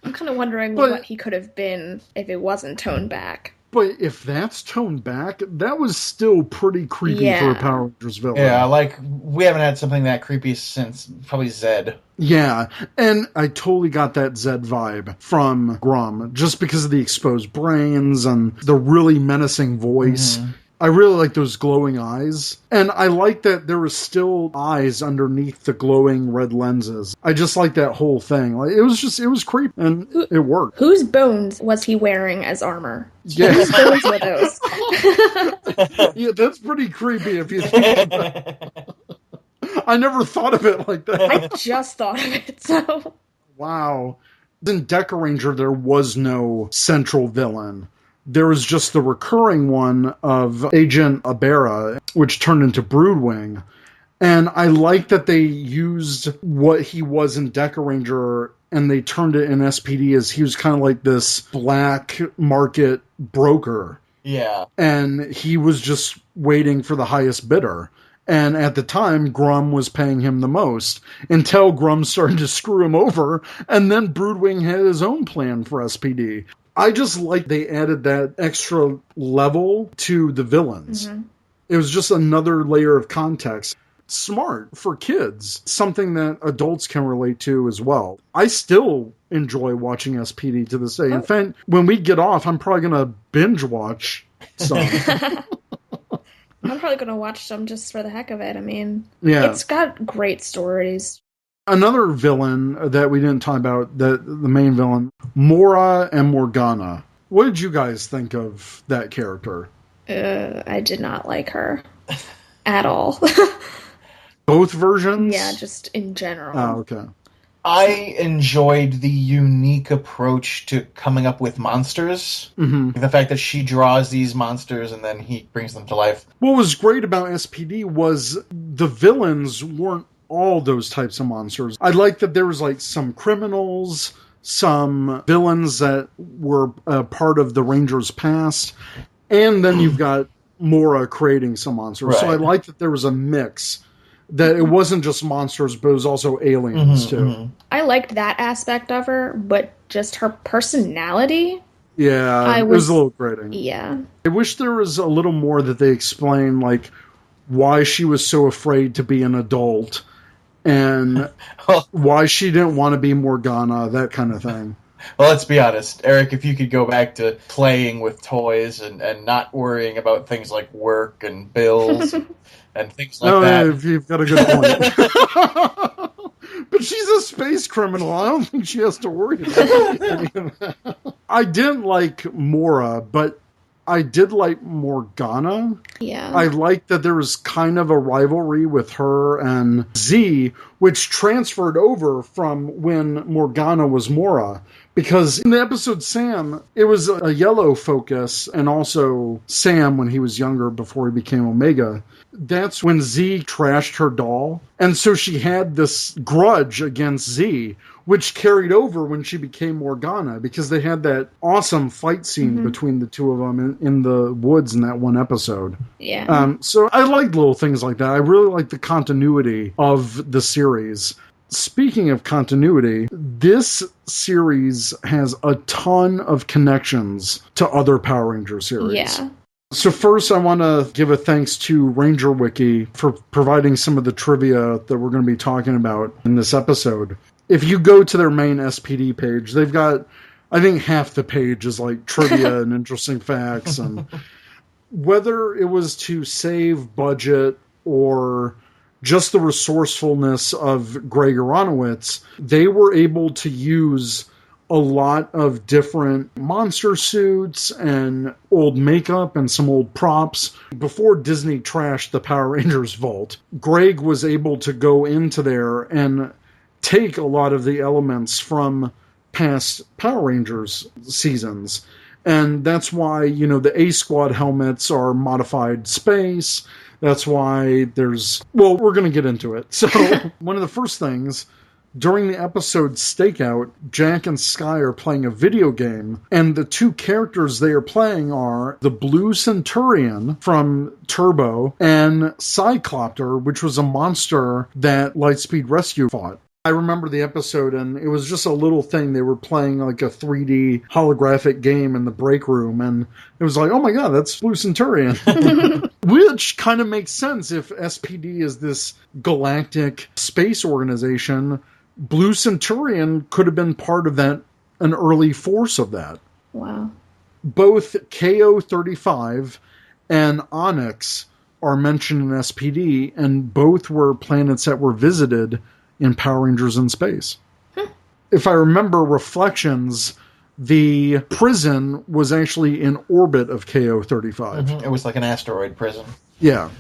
I'm kind of wondering what he could have been if it wasn't toned back. But if that's toned back, that was still pretty creepy for a Power Rangers villain. Yeah, like, we haven't had something that creepy since probably Zed. Yeah, and I totally got that Zed vibe from Grum, just because of the exposed brains and the really menacing voice. I really like those glowing eyes. And I like that there was still eyes underneath the glowing red lenses. I just like that whole thing. Like, it was creepy, and it worked. Whose bones was he wearing as armor? Yeah. Whose bones were those? Yeah, that's pretty creepy if you think about it. I never thought of it like that. I just thought of it, so... Wow. In Deca Ranger, there was no central villain. There was just the recurring one of Agent Abera, which turned into Broodwing. And I like that they used what he was in Deca Ranger and they turned it in SPD as he was kind of like this black market broker Yeah. And he was just waiting for the highest bidder. And at the time, Grum was paying him the most until Grum started to screw him over, and then Broodwing had his own plan for SPD. I just like they added that extra level to the villains. Mm-hmm. It was just another layer of context. Smart for kids, something that adults can relate to as well. I still enjoy watching SPD to this day. In fact, when we get off, I'm probably going to binge watch some. I'm probably going to watch some just for the heck of it. I mean, It's got great stories. Another villain that we didn't talk about, the main villain, Mora and Morgana. What did you guys think of that character? I did not like her at all. Both versions? Yeah, just in general. Oh, okay. I enjoyed the unique approach to coming up with monsters. Mm-hmm. The fact that she draws these monsters and then he brings them to life. What was great about SPD was the villains weren't all those types of monsters. I liked that there was like some criminals, some villains that were part of the Rangers' past, and then you've got Mora creating some monsters. Right. So I liked that there was a mix. That it wasn't just monsters, but it was also aliens, too. Mm-hmm. I liked that aspect of her, but just her personality... Yeah, it was a little grating. Yeah. I wish there was a little more that they explained, like, why she was so afraid to be an adult, and why she didn't want to be Morgana, that kind of thing. Well, let's be honest. Eric, if you could go back to playing with toys and not worrying about things like work and bills... and things like that. You've got a good point. But she's a space criminal. I don't think she has to worry about it. I didn't like Mora, but I did like Morgana. Yeah. I liked that there was kind of a rivalry with her and Z, which transferred over from when Morgana was Mora. Because in the episode Sam, it was a yellow focus, and also Sam when he was younger before he became Omega. That's when Z trashed her doll. And so she had this grudge against Z, which carried over when she became Morgana, because they had that awesome fight scene between the two of them in the woods in that one episode. Yeah. So I liked little things like that. I really like the continuity of the series. Speaking of continuity, this series has a ton of connections to other Power Ranger series. Yeah. So first, I want to give a thanks to Ranger Wiki for providing some of the trivia that we're going to be talking about in this episode. If you go to their main SPD page, they've got, I think half the page is like trivia and interesting facts. And whether it was to save budget or just the resourcefulness of Greg Aronowitz, they were able to use a lot of different monster suits and old makeup and some old props. Before Disney trashed the Power Rangers vault, Greg was able to go into there and take a lot of the elements from past Power Rangers seasons. And that's why, you know, the A-Squad helmets are modified space. That's why there's... Well, we're going to get into it. So, one of the first things, during the episode Stakeout, Jack and Sky are playing a video game, and the two characters they are playing are the Blue Centurion from Turbo and Cyclopter, which was a monster that Lightspeed Rescue fought. I remember the episode, and it was just a little thing. They were playing like a 3D holographic game in the break room, and it was like, oh my god, that's Blue Centurion. Which kind of makes sense if SPD is this galactic space organization. Blue Centurion could have been part of that, an early force of that. Wow. Both KO-35 and Onyx are mentioned in SPD, and both were planets that were visited in Power Rangers in Space. If I remember Reflections, the prison was actually in orbit of KO-35. It was like an asteroid prison. Yeah.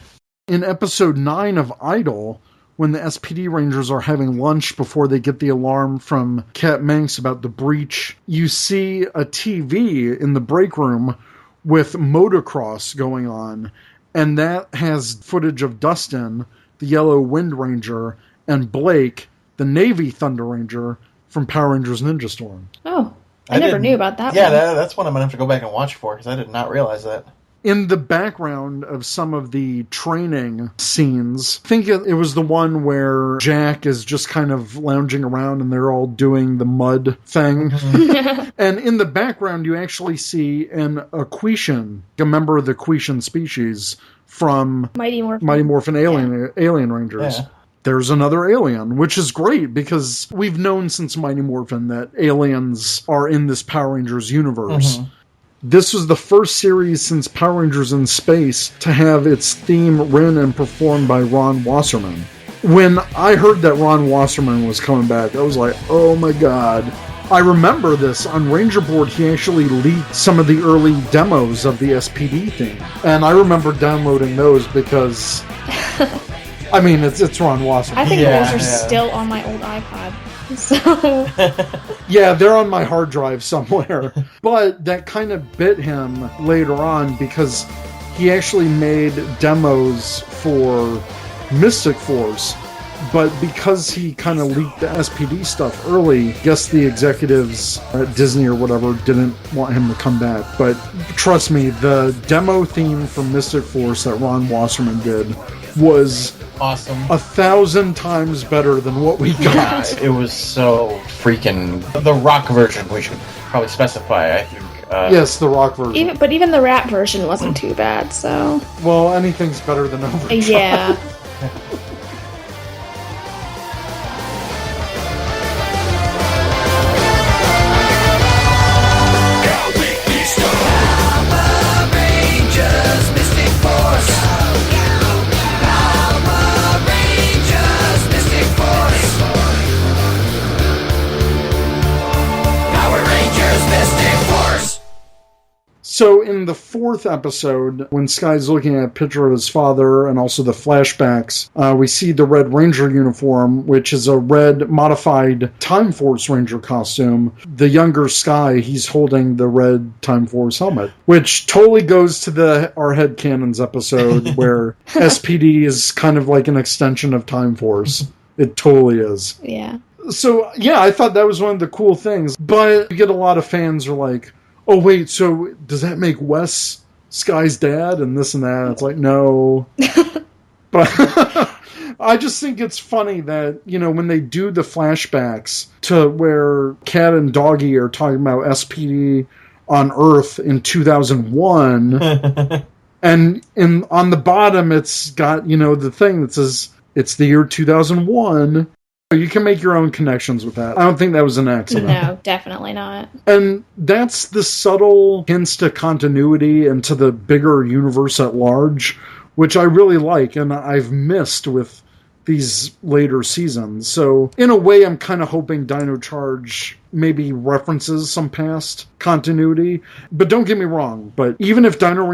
In episode 9 of Idol, when the SPD Rangers are having lunch before they get the alarm from Cat Manx about the breach, you see a TV in the break room with motocross going on, and that has footage of Dustin, the Yellow Wind Ranger, and Blake, the Navy Thunder Ranger from Power Rangers Ninja Storm. Oh. I never knew about that one. Yeah, that's one I'm going to have to go back and watch for, because I did not realize that. In the background of some of the training scenes, I think it was the one where Jack is just kind of lounging around and they're all doing the mud thing. And in the background, you actually see an Aquitian, a member of the Aquitian species from Mighty Morphin Alien Rangers. Yeah. There's another alien, which is great because we've known since Mighty Morphin that aliens are in this Power Rangers universe. This was the first series since Power Rangers in Space to have its theme written and performed by Ron Wasserman. When I heard that Ron Wasserman was coming back, I was like, oh my god. I remember this. On Ranger Board, he actually leaked some of the early demos of the SPD theme. And I remember downloading those because... I mean, it's Ron Wasserman. I think those are still on my old iPod. So yeah, they're on my hard drive somewhere. But that kind of bit him later on because he actually made demos for Mystic Force. But because he kind of leaked the SPD stuff early, I guess the executives at Disney or whatever didn't want him to come back. But trust me, the demo theme for Mystic Force that Ron Wasserman did was awesome. 1,000 times better than what we got. It was so freaking... The rock version, we should probably specify, I think. Yes, the rock version. Even the rap version wasn't too bad, so... Well, anything's better than Overdrive. Yeah. So in the fourth episode, when Sky's looking at a picture of his father and also the flashbacks, we see the Red Ranger uniform, which is a red modified Time Force Ranger costume. The younger Sky, he's holding the red Time Force helmet, which totally goes to our Headcanons episode where SPD is kind of like an extension of Time Force. It totally is. Yeah. So, yeah, I thought that was one of the cool things. But you get a lot of fans who are like, oh, wait, so does that make Wes Sky's dad and this and that? It's like, no. But I just think it's funny that, when they do the flashbacks to where Cat and Doggy are talking about SPD on Earth in 2001, and on the bottom it's got, the thing that says it's the year 2001. You can make your own connections with that. I don't think that was an accident. No, definitely not. And that's the subtle hints to continuity and to the bigger universe at large, which I really like and I've missed with these later seasons. So, in a way, I'm kind of hoping Dino Charge maybe references some past continuity. But don't get me wrong, but even if even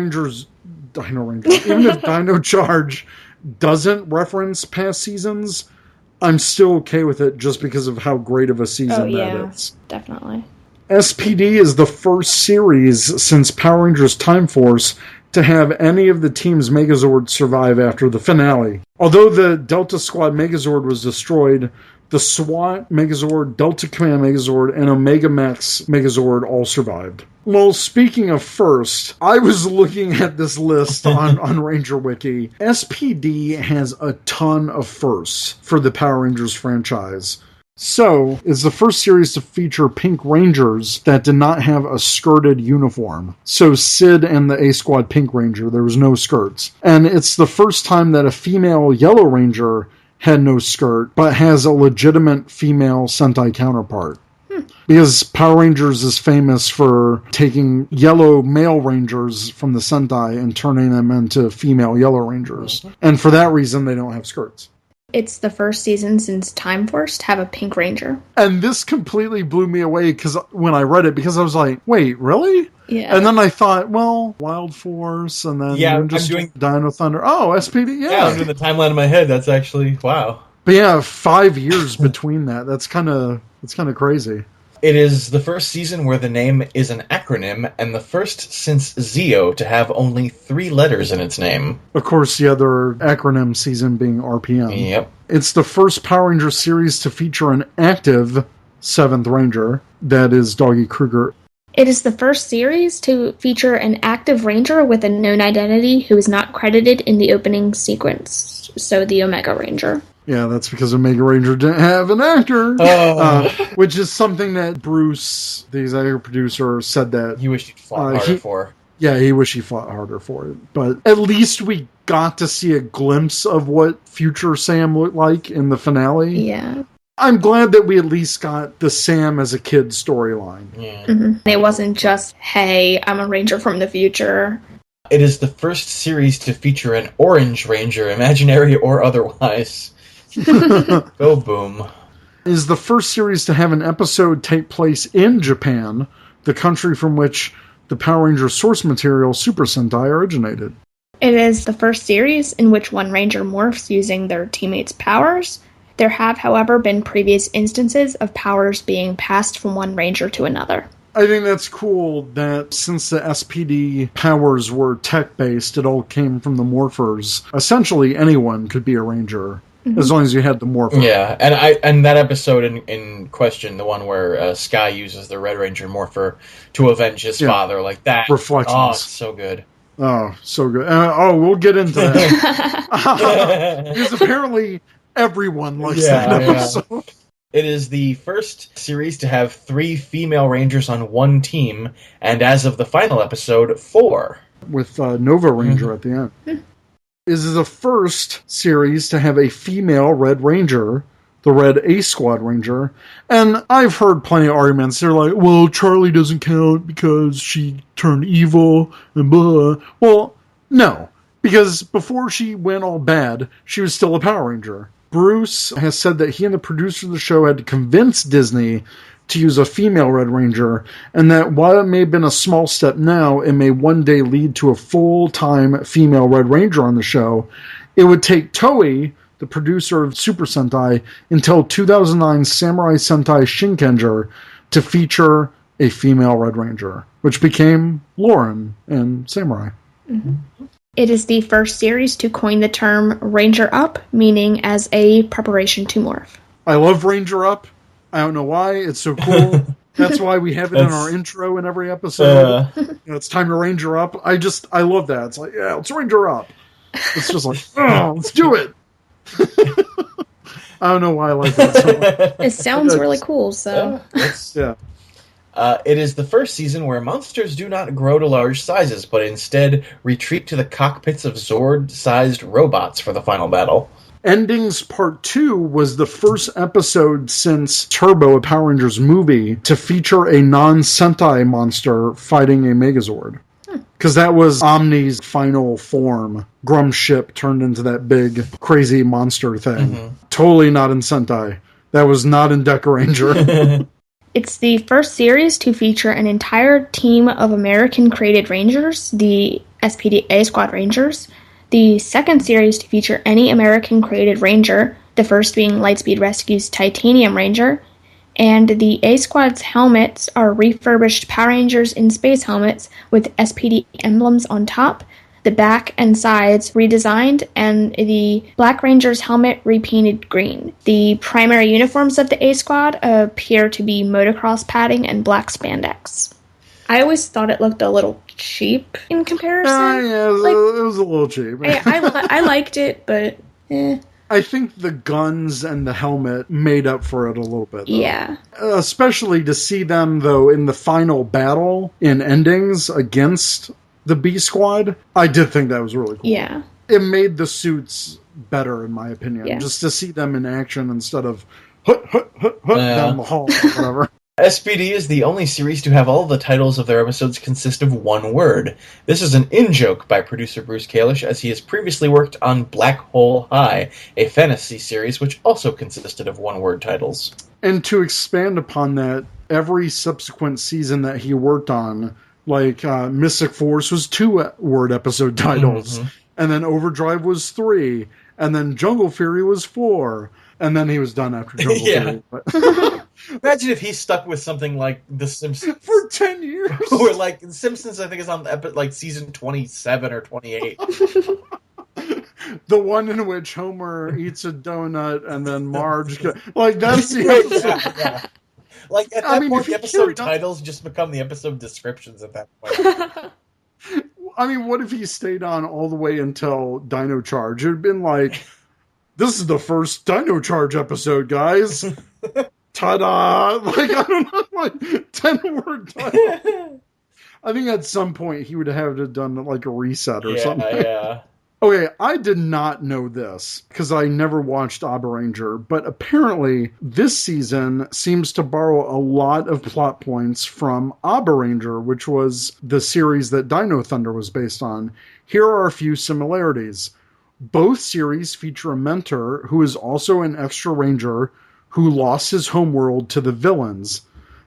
if Dino Charge doesn't reference past seasons, I'm still okay with it just because of how great of a season that is. Definitely. SPD is the first series since Power Rangers Time Force to have any of the team's Megazords survive after the finale. Although the Delta Squad Megazord was destroyed, the SWAT Megazord, Delta Command Megazord, and Omega Max Megazord all survived. Well, speaking of first, I was looking at this list on Ranger Wiki. SPD has a ton of firsts for the Power Rangers franchise. So, it's the first series to feature Pink Rangers that did not have a skirted uniform. So, Sid and the A-Squad Pink Ranger, there was no skirts. And it's the first time that a female Yellow Ranger had no skirt, but has a legitimate female Sentai counterpart. Because Power Rangers is famous for taking yellow male Rangers from the Sentai and turning them into female Yellow Rangers. And for that reason, they don't have skirts. It's the first season since Time Force to have a Pink Ranger. And this completely blew me away when I read it, because I was like, wait, really? Yeah. And then I thought, well, Wild Force, and then just doing Dino Thunder. Oh, SPD, Yeah, I'm doing the timeline in my head. That's actually, wow. But yeah, 5 years between that. That's kind of crazy. It is the first season where the name is an acronym, and the first since Zeo to have only 3 letters in its name. Of course, the other acronym season being RPM. Yep. It's the first Power Rangers series to feature an active 7th Ranger. That is Doggy Kruger. It is the first series to feature an active Ranger with a known identity who is not credited in the opening sequence, so the Omega Ranger. Yeah, that's because Omega Ranger didn't have an actor, which is something that Bruce, the executive producer, said that he wished he'd fought harder for. Yeah, he wished he fought harder for it. But at least we got to see a glimpse of what future Sam looked like in the finale. Yeah. I'm glad that we at least got the Sam as a kid storyline. Yeah. Mm-hmm. It wasn't just, hey, I'm a Ranger from the future. It is the first series to feature an Orange Ranger, imaginary or otherwise. Go boom. It is the first series to have an episode take place in Japan, the country from which the Power Ranger source material Super Sentai originated. It is the first series in which one Ranger morphs using their teammates' powers. There have, however, been previous instances of powers being passed from one Ranger to another. I think that's cool that since the SPD powers were tech-based, it all came from the morphers. Essentially, anyone could be a Ranger, as long as you had the morpher. Yeah, and that episode in question, the one where Sky uses the Red Ranger morpher to avenge his father, like that. Reflections. Oh, it's so good. Oh, so good. We'll get into that. Because apparently everyone likes that episode. It is the first series to have 3 female Rangers on one team, and as of the final episode, 4. With Nova Ranger at the end. This is the first series to have a female Red Ranger, the Red A Squad Ranger, and I've heard plenty of arguments. They're like, well, Charlie doesn't count because she turned evil, and blah. Well, no, because before she went all bad, she was still a Power Ranger. Bruce has said that he and the producer of the show had to convince Disney to use a female Red Ranger, and that while it may have been a small step now, it may one day lead to a full-time female Red Ranger on the show. It would take Toei, the producer of Super Sentai, until 2009's Samurai Sentai Shinkenger to feature a female Red Ranger, which became Lauren in Samurai. It is the first series to coin the term Ranger Up, meaning as a preparation to morph. I love Ranger Up. I don't know why. It's so cool. That's why we have it in our intro in every episode. It's time to Ranger Up. I love that. It's like, yeah, let's Ranger Up. It's just like, oh, let's do it. I don't know why I like that so much. It sounds really cool, so... Yeah. It is the first season where monsters do not grow to large sizes, but instead retreat to the cockpits of Zord-sized robots for the final battle. Endings Part 2 was the first episode since Turbo, a Power Rangers movie, to feature a non-Sentai monster fighting a Megazord. Because that was Omni's final form. Grum's ship turned into that big, crazy monster thing. Totally not in Sentai. That was not in Deca Ranger. It's the first series to feature an entire team of American-created Rangers, the SPD A Squad Rangers. The second series to feature any American-created Ranger, the first being Lightspeed Rescue's Titanium Ranger. And the A Squad's helmets are refurbished Power Rangers in space helmets with SPD emblems on top, the back and sides redesigned, and the Black Ranger's helmet repainted green. The primary uniforms of the A Squad appear to be motocross padding and black spandex. I always thought it looked a little cheap in comparison. Yeah, it was a little cheap. I liked it, but I think the guns and the helmet made up for it a little bit, though. Yeah. Especially to see them, though, in the final battle in Endings against the B Squad, I did think that was really cool. Yeah. It made the suits better, in my opinion. Yeah. Just to see them in action instead of down the hall or whatever. SPD is the only series to have all of the titles of their episodes consist of one word. This is an in-joke by producer Bruce Kalish, as he has previously worked on Black Hole High, a fantasy series which also consisted of one-word titles. And to expand upon that, every subsequent season that he worked on, like Mystic Force was 2-word episode titles, and then Overdrive was 3, and then Jungle Fury was 4, and then he was done after Jungle Fury. But imagine if he stuck with something like The Simpsons for 10 years. Or like The Simpsons, I think is on like season 27 or 28. The one in which Homer eats a donut and then Marge... Like, that's the episode. Like, at that point, if he the episode carried on- titles just become the episode descriptions at that point. I mean, what if he stayed on all the way until Dino Charge? It would have been like, this is the first Dino Charge episode, guys. Ta-da! Like, I don't know, like, 10-word title. I think at some point he would have to have done like a reset or something. Yeah. Okay, I did not know this because I never watched Abba Ranger, but apparently this season seems to borrow a lot of plot points from Abba Ranger, which was the series that Dino Thunder was based on. Here are a few similarities. Both series feature a mentor who is also an extra ranger who lost his homeworld to the villains.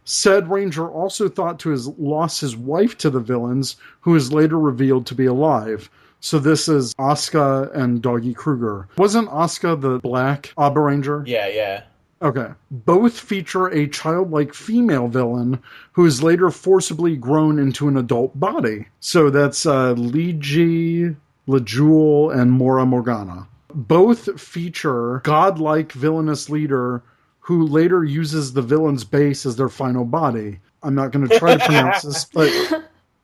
Said ranger also thought to have lost his wife to the villains, who is later revealed to be alive. So this is Asuka and Doggy Kruger. Wasn't Asuka the black Abba Ranger? Yeah. Okay. Both feature a childlike female villain who is later forcibly grown into an adult body. So that's Liji, LeJewel, and Mora Morgana. Both feature godlike villainous leader who later uses the villain's base as their final body. I'm not going to try to pronounce this, but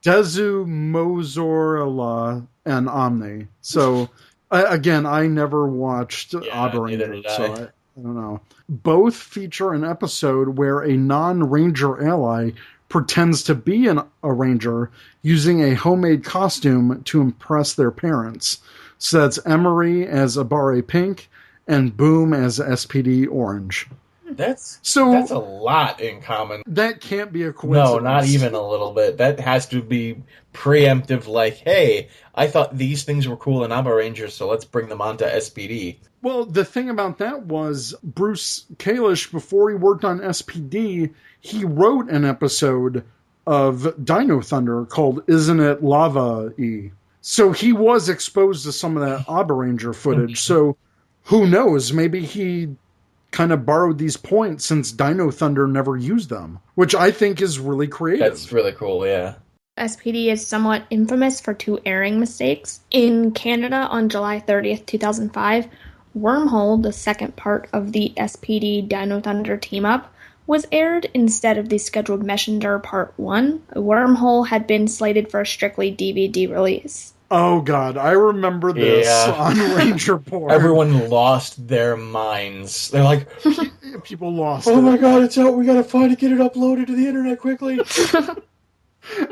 Dezu, Mozorla, and Omni. So, again, I never watched Abba Ranger, so I don't know. Both feature an episode where a non-ranger ally pretends to be a ranger using a homemade costume to impress their parents. So that's Emery as Abare Pink and Boom as SPD Orange. That's a lot in common. That can't be a coincidence. No, not even a little bit. That has to be preemptive, like, hey, I thought these things were cool in Abba Rangers, so let's bring them onto SPD. Well, the thing about that was Bruce Kalish, before he worked on SPD, he wrote an episode of Dino Thunder called Isn't It Lava-y? So he was exposed to some of that Abba Ranger footage. So who knows? Maybe he kind of borrowed these points since Dino Thunder never used them, which I think is really creative. That's really cool, yeah. SPD is somewhat infamous for two airing mistakes. In Canada on July 30th, 2005, Wormhole, the second part of the SPD Dino Thunder team-up, was aired instead of the scheduled Messenger Part 1. Wormhole had been slated for a strictly DVD release. Oh, God, I remember this on Ranger Board. Everyone lost their minds. They're like, people lost oh it. my God, it's out. We gotta find it, get it uploaded to the internet quickly.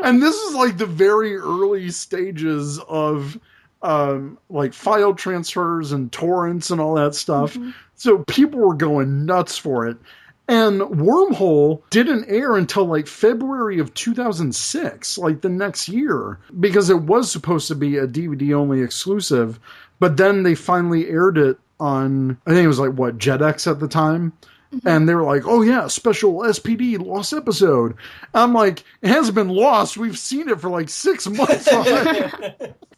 And this is like the very early stages of like file transfers and torrents and all that stuff. Mm-hmm. So people were going nuts for it. And Wormhole didn't air until like February of 2006, like the next year, because it was supposed to be a DVD-only exclusive. But then they finally aired it on, I think it was like, what, JetX at the time? Mm-hmm. And they were like, oh yeah, special SPD lost episode. And I'm like, it hasn't been lost. We've seen it for like 6 months.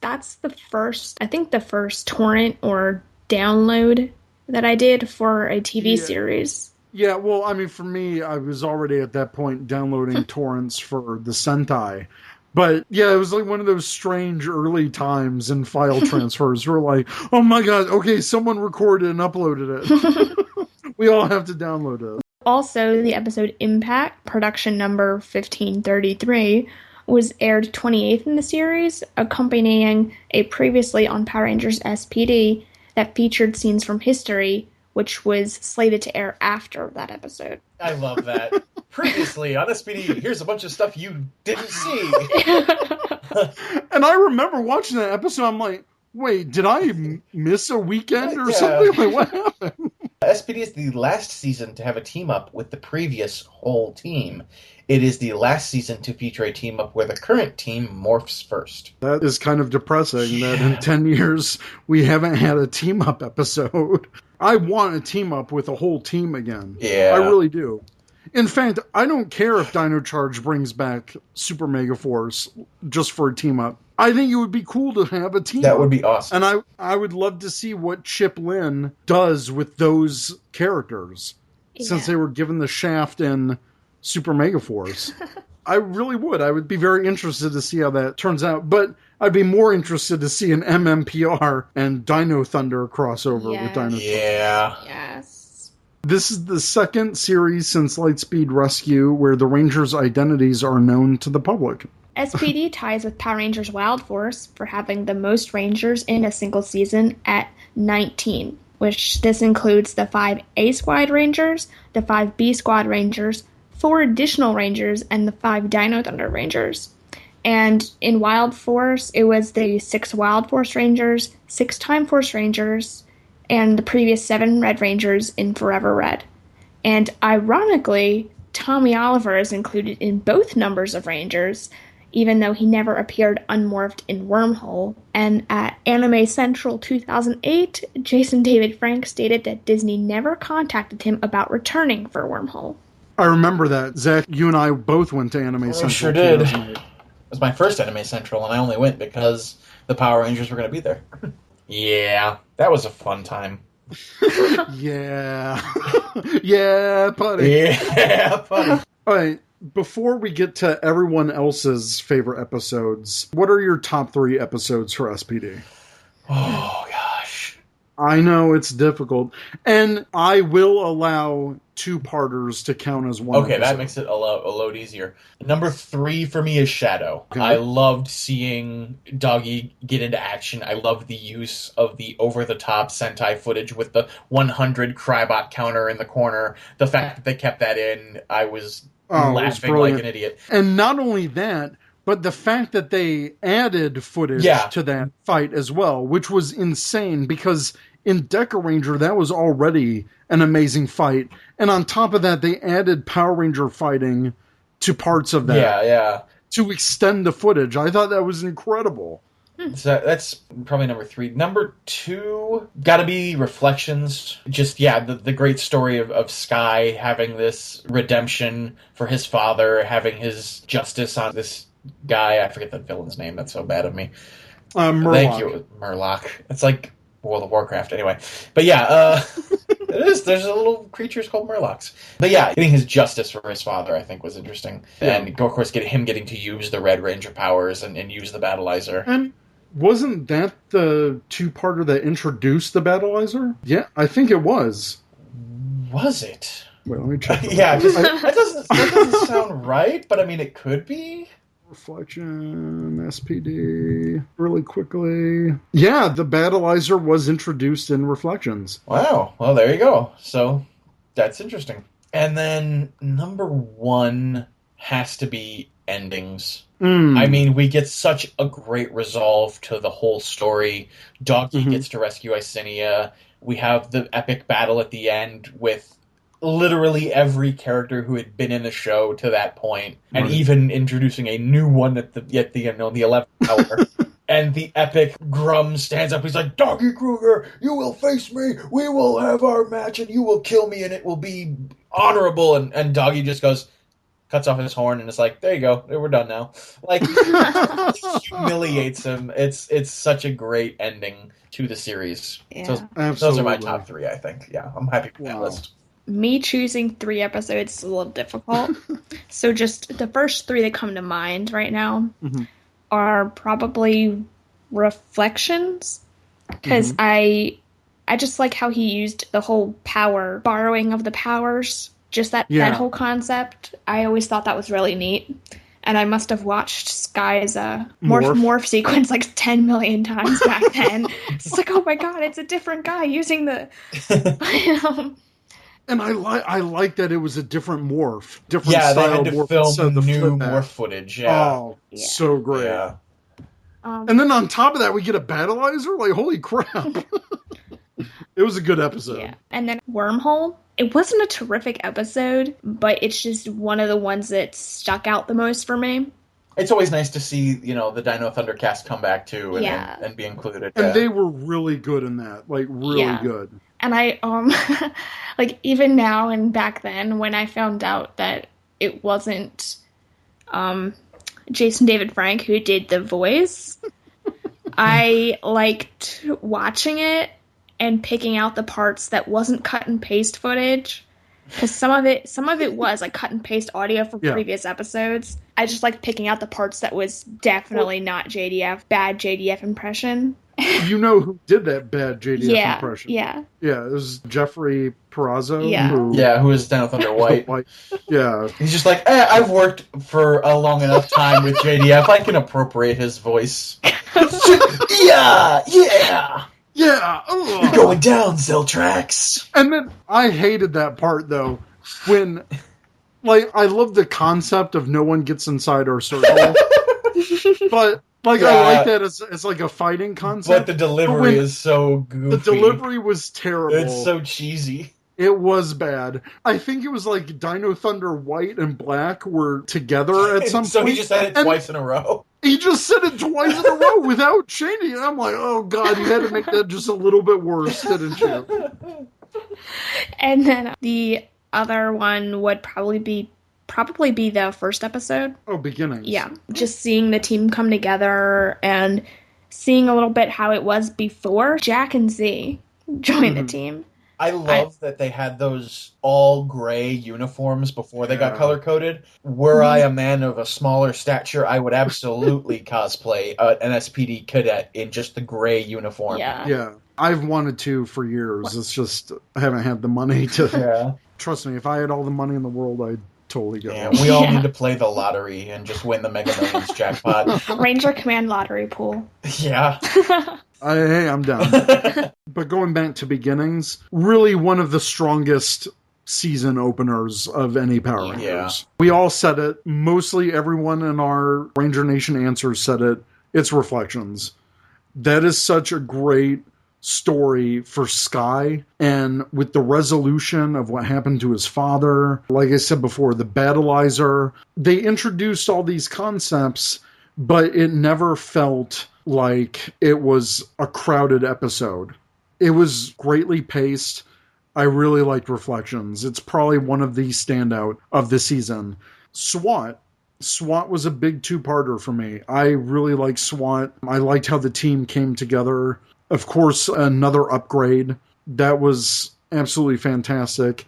That's the first torrent or download that I did for a TV series. Yeah, well, I mean, for me, I was already at that point downloading torrents for the Sentai. But, yeah, it was like one of those strange early times in file transfers. We're like, oh my God, okay, someone recorded and uploaded it. We all have to download it. Also, the episode Impact, production number 1533, was aired 28th in the series, accompanying a previously on Power Rangers SPD that featured scenes from history, which was slated to air after that episode. I love that. Previously on SPD, here's a bunch of stuff you didn't see. And I remember watching that episode, I'm like, wait, did I miss a weekend or something? Like, what happened? SPD is the last season to have a team-up with the previous whole team. It is the last season to feature a team-up where the current team morphs first. That is kind of depressing that in 10 years we haven't had a team-up episode. I want a team-up with a whole team again. Yeah. I really do. In fact, I don't care if Dino Charge brings back Super Mega Force just for a team-up. I think it would be cool to have a team-up. That would be awesome. And I would love to see what Chip Lynn does with those characters, since they were given the shaft in Super Mega Force. I really would. I would be very interested to see how that turns out. But I'd be more interested to see an MMPR and Dino Thunder crossover with Dino Thunder. Yeah. Yes. This is the second series since Lightspeed Rescue where the Rangers' identities are known to the public. SPD ties with Power Rangers Wild Force for having the most Rangers in a single season at 19, which this includes the 5 A Squad Rangers, the 5 B Squad Rangers, 4 additional Rangers, and the 5 Dino Thunder Rangers. And in Wild Force, it was the 6 Wild Force Rangers, 6 Time Force Rangers, and the previous 7 Red Rangers in Forever Red. And ironically, Tommy Oliver is included in both numbers of Rangers, even though he never appeared unmorphed in Wormhole. And at Anime Central 2008, Jason David Frank stated that Disney never contacted him about returning for Wormhole. I remember that. Zach, you and I both went to Anime Central. Sure did. It was my first Anime Central, and I only went because the Power Rangers were going to be there. Yeah, that was a fun time. Yeah. Yeah, buddy. Yeah, buddy. All right. Before we get to everyone else's favorite episodes, what are your top 3 episodes for SPD? Oh, gosh. I know it's difficult. And I will allow 2-parters to count as one. Okay, episode. that makes it a load easier. Number 3 for me is Shadow. Okay. I loved seeing Doggy get into action. I loved the use of the over-the-top Sentai footage with the 100 Crybot counter in the corner. The fact that they kept that in, I was laughing like an idiot. And not only that, but the fact that they added footage to that fight as well, which was insane because in Deca Ranger, that was already an amazing fight. And on top of that, they added Power Ranger fighting to parts of that. Yeah. To extend the footage. I thought that was incredible. So that's probably number 3. Number 2, gotta be Reflections. Just, the great story of Sky having this redemption for his father, having his justice on this guy. I forget the villain's name. That's so bad of me. Murloc. Thank you, Murloc. It's like World of Warcraft, anyway. But it is. There's a little creatures called Murlocs. But getting his justice for his father, I think, was interesting. Yeah. And, of course, getting to use the Red Ranger powers and use the Battleizer. And wasn't that the 2-parter that introduced the Battleizer? Yeah, I think it was. Was it? Wait, let me check. That doesn't sound right, but I mean, it could be. Reflection, SPD, really quickly. Yeah, the Battleizer was introduced in Reflections. Wow. Well, there you go. So, that's interesting. And then, number 1 has to be endings. I mean, we get such a great resolve to the whole story. Doggy gets to rescue Icinia. We have the epic battle at the end with literally every character who had been in the show to that point, and even introducing a new one at the 11th hour. And the epic Grum stands up. He's like, "Doggy Kruger, you will face me. We will have our match, and you will kill me, and it will be honorable." And Doggy just cuts off his horn, and it's like, there you go, we're done now. Like, humiliates him. It's such a great ending to the series. Yeah. Those are my top 3, I think. Yeah, I'm happy with that list. Me choosing 3 episodes is a little difficult. So just the first 3 that come to mind right now are probably Reflections, because I just like how he used the whole power, borrowing of the powers. Just that whole concept, I always thought that was really neat. And I must have watched Sky's morph sequence like 10 million times back then. It's like, oh my god, it's a different guy using the... And I like that it was a different morph. Different style style they had to morph. film new morph footage, Oh, so great. Yeah. And then on top of that, we get a Battleizer? Like, holy crap. It was a good episode. Yeah. And then Wormhole. It wasn't a terrific episode, but it's just one of the ones that stuck out the most for me. It's always nice to see, the Dino Thunder cast come back too and be included. And they were really good in that. Like, really good. And I, like, even now and back then, when I found out that it wasn't Jason David Frank who did the voice, I liked watching it and picking out the parts that wasn't cut and paste footage, because some of it was like cut and paste audio from previous episodes. I just liked picking out the parts that was definitely not JDF, bad JDF impression. You know who did that bad JDF impression? Yeah. Yeah, it was Jeffrey Perazzo. Yeah. Who is Dino Thunder White. Yeah. He's just like, I've worked for a long enough time with JDF. I can appropriate his voice. Yeah. You're going down, Ziltrax. And then I hated that part, though, when, like, I love the concept of no one gets inside our circle, but, like, I like that as like a fighting concept. But the delivery is so goofy. The delivery was terrible. It's so cheesy. It was bad. I think it was like Dino Thunder White and Black were together at some point. So he just said it twice in a row. He just said it twice in a row without changing it. I'm like, oh god, you had to make that just a little bit worse, didn't you? And then the other one would probably be the first episode. Oh, beginnings. Yeah. Just seeing the team come together and seeing a little bit how it was before Jack and Z joined the team. I love that they had those all gray uniforms before they got color coded. Were I a man of a smaller stature, I would absolutely cosplay an SPD cadet in just the gray uniform. Yeah. I've wanted to for years. It's just I haven't had the money to. Yeah. Trust me, if I had all the money in the world, I'd totally go. Yeah, we all need to play the lottery and just win the Mega Millions jackpot. Ranger Command lottery pool. Yeah. Hey, I'm down. But going back to beginnings, really one of the strongest season openers of any Power Rangers. Yeah. We all said it. Mostly everyone in our Ranger Nation Answers said it. It's Reflections. That is such a great story for Sky, and with the resolution of what happened to his father, like I said before, the battleizer, they introduced all these concepts, but it never felt like it was a crowded episode. It was greatly paced. I really liked Reflections. It's probably one of the standout of the season. SWAT was a big two-parter for me. I really liked SWAT. I liked how the team came together. Of course, another upgrade. That was absolutely fantastic.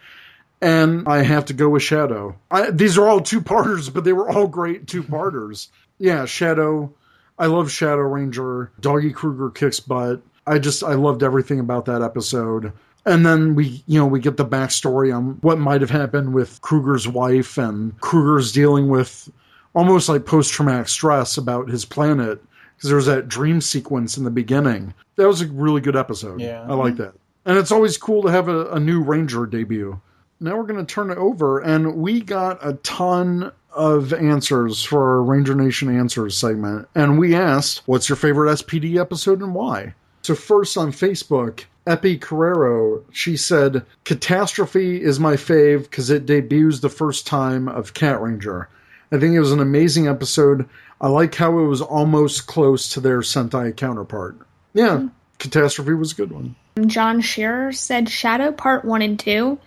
And I have to go with Shadow. These are all two-parters, but they were all great two-parters. Yeah, Shadow. I love Shadow Ranger. Doggy Kruger kicks butt. I loved everything about that episode. And then we get the backstory on what might have happened with Kruger's wife, and Kruger's dealing with almost like post-traumatic stress about his planet, because there was that dream sequence in the beginning. That was a really good episode. Yeah. I like that. And it's always cool to have a new Ranger debut. Now we're going to turn it over, and we got a ton of answers for our Ranger Nation Answers segment. And we asked, what's your favorite SPD episode and why? So first on Facebook, Epi Carrero, she said, Catastrophe is my fave because it debuts the first time of Cat Ranger. I think it was an amazing episode. I like how it was almost close to their Sentai counterpart. Yeah, Catastrophe was a good one. John Shearer said Shadow Part 1 and 2.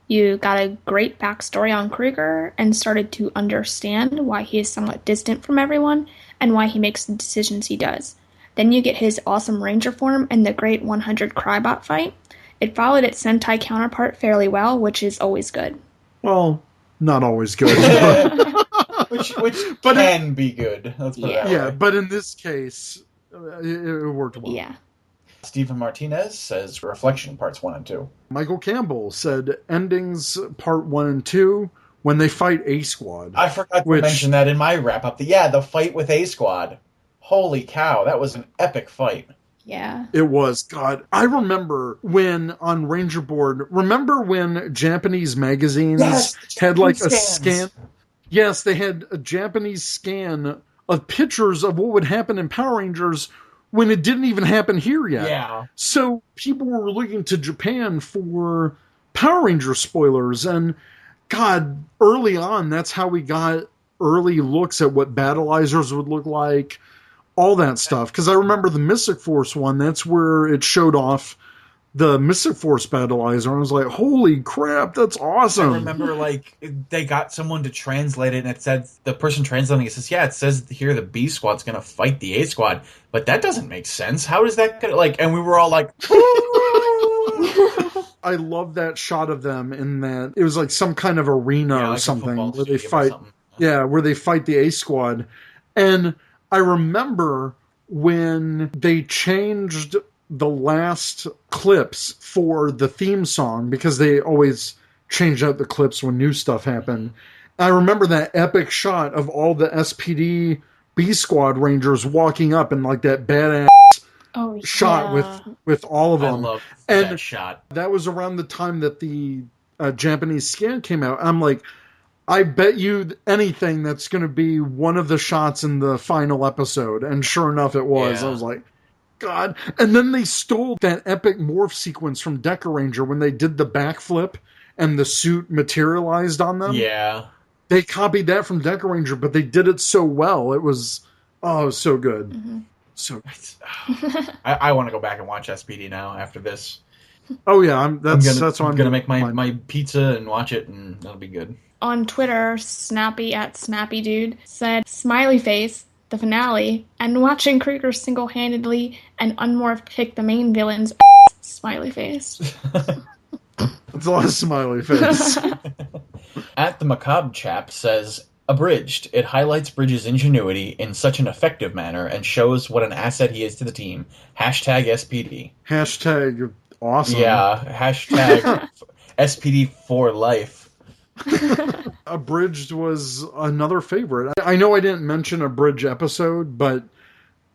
You got a great backstory on Kruger and started to understand why he is somewhat distant from everyone and why he makes the decisions he does. Then you get his awesome Ranger form and the great 100 Crybot fight. It followed its Sentai counterpart fairly well, which is always good. Well, not always good. which can be good. Let's put it that way. But in this case, it worked well. Yeah. Stephen Martinez says Reflection Parts 1 and 2. Michael Campbell said Endings Part 1 and 2 when they fight A-Squad. I forgot to mention that in my wrap-up. The fight with A-Squad. Holy cow, that was an epic fight. Yeah. It was. God, I remember when on Ranger Board, remember when Japanese magazines had like a scan? Yes, they had a Japanese scan of pictures of what would happen in Power Rangers when it didn't even happen here yet. Yeah. So people were looking to Japan for Power Ranger spoilers, and God, early on, that's how we got early looks at what battleizers would look like. All that stuff. Because I remember the Mystic Force one, that's where it showed off the Mystic Force battleizer. I was like, holy crap, that's awesome. I remember, they got someone to translate it, and it said, the person translating it says, it says here the B Squad's going to fight the A Squad, but that doesn't make sense. How does that and we were all like, I love that shot of them in that, it was like some kind of arena or something where they fight. Yeah, where they fight the A Squad. And I remember when they changed the last clips for the theme song, because they always change out the clips when new stuff happened. I remember that epic shot of all the SPD B Squad Rangers walking up in like that badass shot with all of them. I love and that shot. That was around the time that the Japanese scan came out. I'm like, I bet you anything that's going to be one of the shots in the final episode. And sure enough, it was. Yeah. I was like, God. And then they stole that epic morph sequence from Deca Ranger when they did the backflip and the suit materialized on them. Yeah. They copied that from Deca Ranger, but they did it so well. It was so good. Mm-hmm. So I want to go back and watch SPD now after this. Oh yeah, that's why I'm gonna make my pizza and watch it, and that'll be good. On Twitter, Snappy @SnappyDude said, "Smiley face, the finale, and watching Krieger single-handedly and unmorphed kick the main villain's ass, smiley face." That's a lot of smiley face. At the Macabre Chap says, "Abridged. It highlights Bridges' ingenuity in such an effective manner and shows what an asset he is to the team. Hashtag SPD." Hashtag awesome. Yeah. Hashtag SPD for life. Abridged was another favorite. I know I didn't mention a Bridge episode, but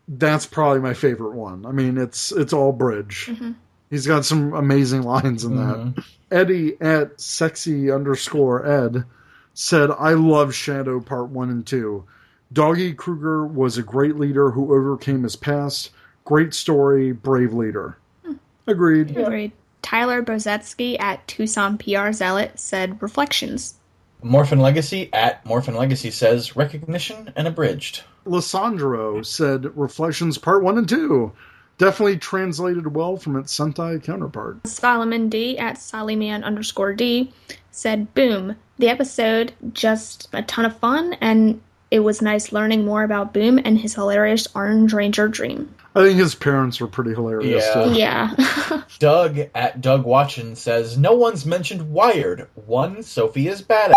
that's probably my favorite one. I mean, it's all Bridge. Mm-hmm. He's got some amazing lines in that. Eddie at @sexy_Ed said, "I love Shadow Part 1 and 2. Doggy Kruger was a great leader who overcame his past. Great story, brave leader." Agreed. Agreed. Tyler Bozetsky at Tucson PR Zealot said, "Reflections." Morphin Legacy at Morphin Legacy says, "Recognition and abridged." Lissandro said, "Reflections Part 1 and 2. Definitely translated well from its Sentai counterpart." Solomon D at Sollyman_D said, "Boom. The episode, just a ton of fun, and it was nice learning more about Boom and his hilarious Orange Ranger dream." I think his parents were pretty hilarious, too. Yeah. Doug at Doug Watchin says, "No one's mentioned Wired. 1, Sophia's badass.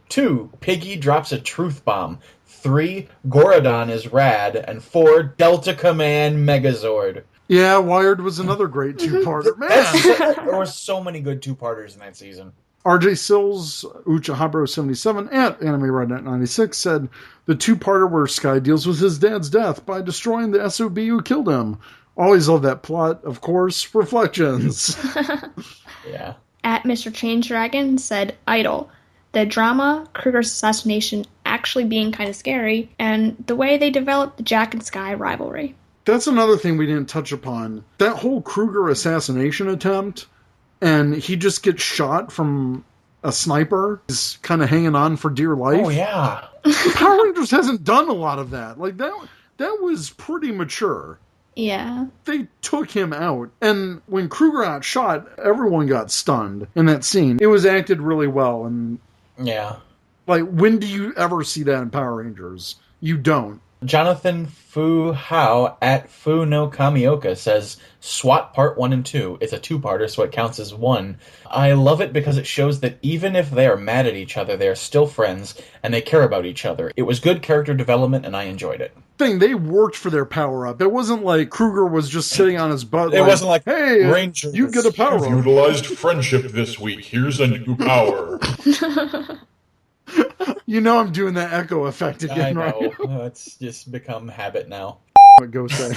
2, Piggy drops a truth bomb. 3, Gorodon is rad. And 4, Delta Command Megazord." Yeah, Wired was another great two-parter. Man! There were so many good two-parters in that season. RJ Sills, Uchahabro77, at Anime Rednet 96 said, "The two-parter where Sky deals with his dad's death by destroying the SOB who killed him. Always love that plot. Of course, Reflections." Yeah. At Mr. Change Dragon said, "Idol. The drama, Kruger's assassination actually being kind of scary, and the way they developed the Jack and Sky rivalry." That's another thing we didn't touch upon. That whole Kruger assassination attempt, and he just gets shot from a sniper. He's kind of hanging on for dear life. Oh, yeah. Power Rangers hasn't done a lot of that. Like, that was pretty mature. Yeah. They took him out, and when Kruger got shot, everyone got stunned in that scene. It was acted really well, and Yeah. like, when do you ever see that in Power Rangers? You don't. Jonathan Fu Hao at Fu no Kamioka says, "SWAT Part 1 and 2. It's a two-parter, so it counts as one. I love it because it shows that even if they are mad at each other, they are still friends, and they care about each other. It was good character development, and I enjoyed it." They worked for their power-up. It wasn't like Kruger was just sitting on his butt. It wasn't like, "Hey, Rangers, you get a power-up." You've utilized friendship this week. Here's a new power. You know I'm doing that echo effect I again, know. right? It's just become habit now. What go say?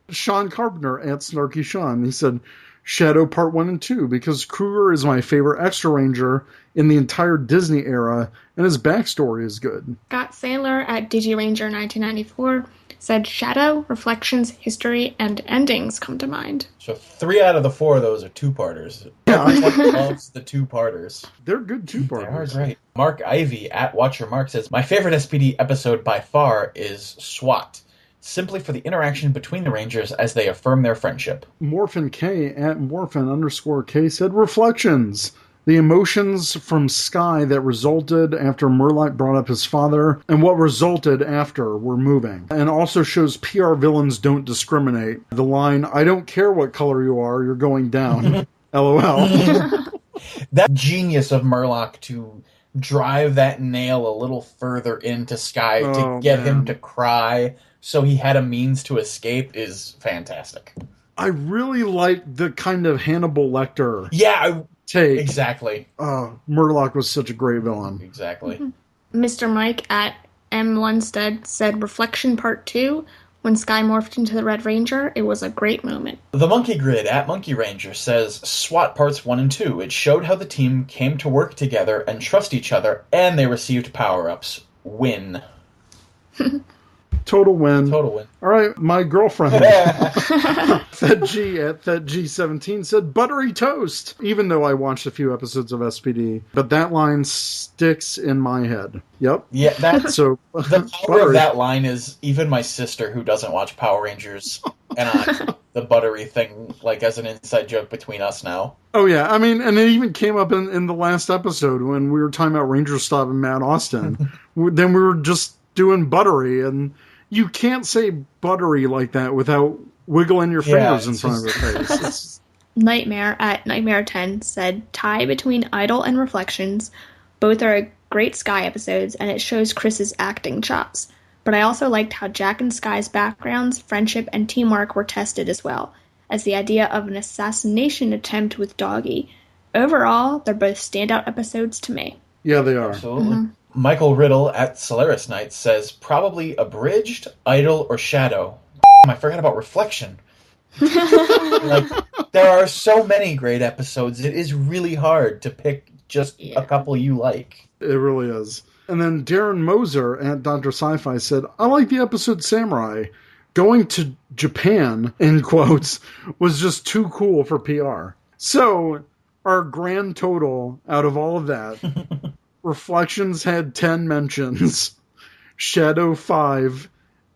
Sean Carpenter at Snarky Sean. He said, "Shadow Part 1 and 2, because Kruger is my favorite Extra Ranger in the entire Disney era, and his backstory is good." Scott Sandler at DigiRanger1994 said, "Shadow, Reflections, History, and Endings come to mind." So 3 out of the 4 of those are two-parters. Yeah. Everyone loves the two-parters. They're good two-parters. They are great. Mark Ivy at Watcher Mark says, "My favorite SPD episode by far is SWAT, simply for the interaction between the Rangers as they affirm their friendship." Morphin K at Morphin_K said, "Reflections. The emotions from Sky that resulted after Murloc brought up his father and what resulted after were moving. And also shows PR villains don't discriminate. The line, 'I don't care what color you are, you're going down.' LOL. That genius of Murloc to drive that nail a little further into Sky to Oh, get him man. to cry so he had a means to escape is fantastic. I really like the kind of Hannibal Lecter Yeah, take. exactly. Murdoch was such a great villain. Exactly. Mr. Mike at M. Lundstead said Reflection Part 2, when Sky morphed into the Red Ranger, it was a great moment. The Monkey Grid at Monkey Ranger says SWAT Parts 1 and 2. It showed how the team came to work together and trust each other, and they received power-ups. Win. Total win. Total win. All right, my girlfriend, ThetG at ThetG17 said buttery toast, even though I watched a few episodes of SPD. But that line sticks in my head. Yep. Yeah, that's So, the power of that line is even my sister, who doesn't watch Power Rangers, and I, the buttery thing, like as an inside joke between us now. Oh, yeah. I mean, and it even came up in the last episode when we were talking about Ranger stopping Matt Austin. Then we were just doing buttery, and you can't say buttery like that without wiggling your fingers in front of your face. It's, Nightmare at Nightmare10 said tie between Idol and Reflections. Both are great Sky episodes, and it shows Chris's acting chops. But I also liked how Jack and Sky's backgrounds, friendship, and teamwork were tested as well, as the idea of an assassination attempt with Doggy. Overall, they're both standout episodes to me. yeah, they are. Absolutely. Michael Riddle at Solaris Knight says probably Abridged, Idol, or Shadow. I forgot about Reflection. Like, there are so many great episodes. It is really hard to pick just a couple you like. It really is. And then Darren Moser at Dr. Sci-Fi said, I like the episode Samurai. Going to Japan, in quotes, was just too cool for PR. So, our grand total out of all of that, Reflections had 10 mentions, Shadow 5,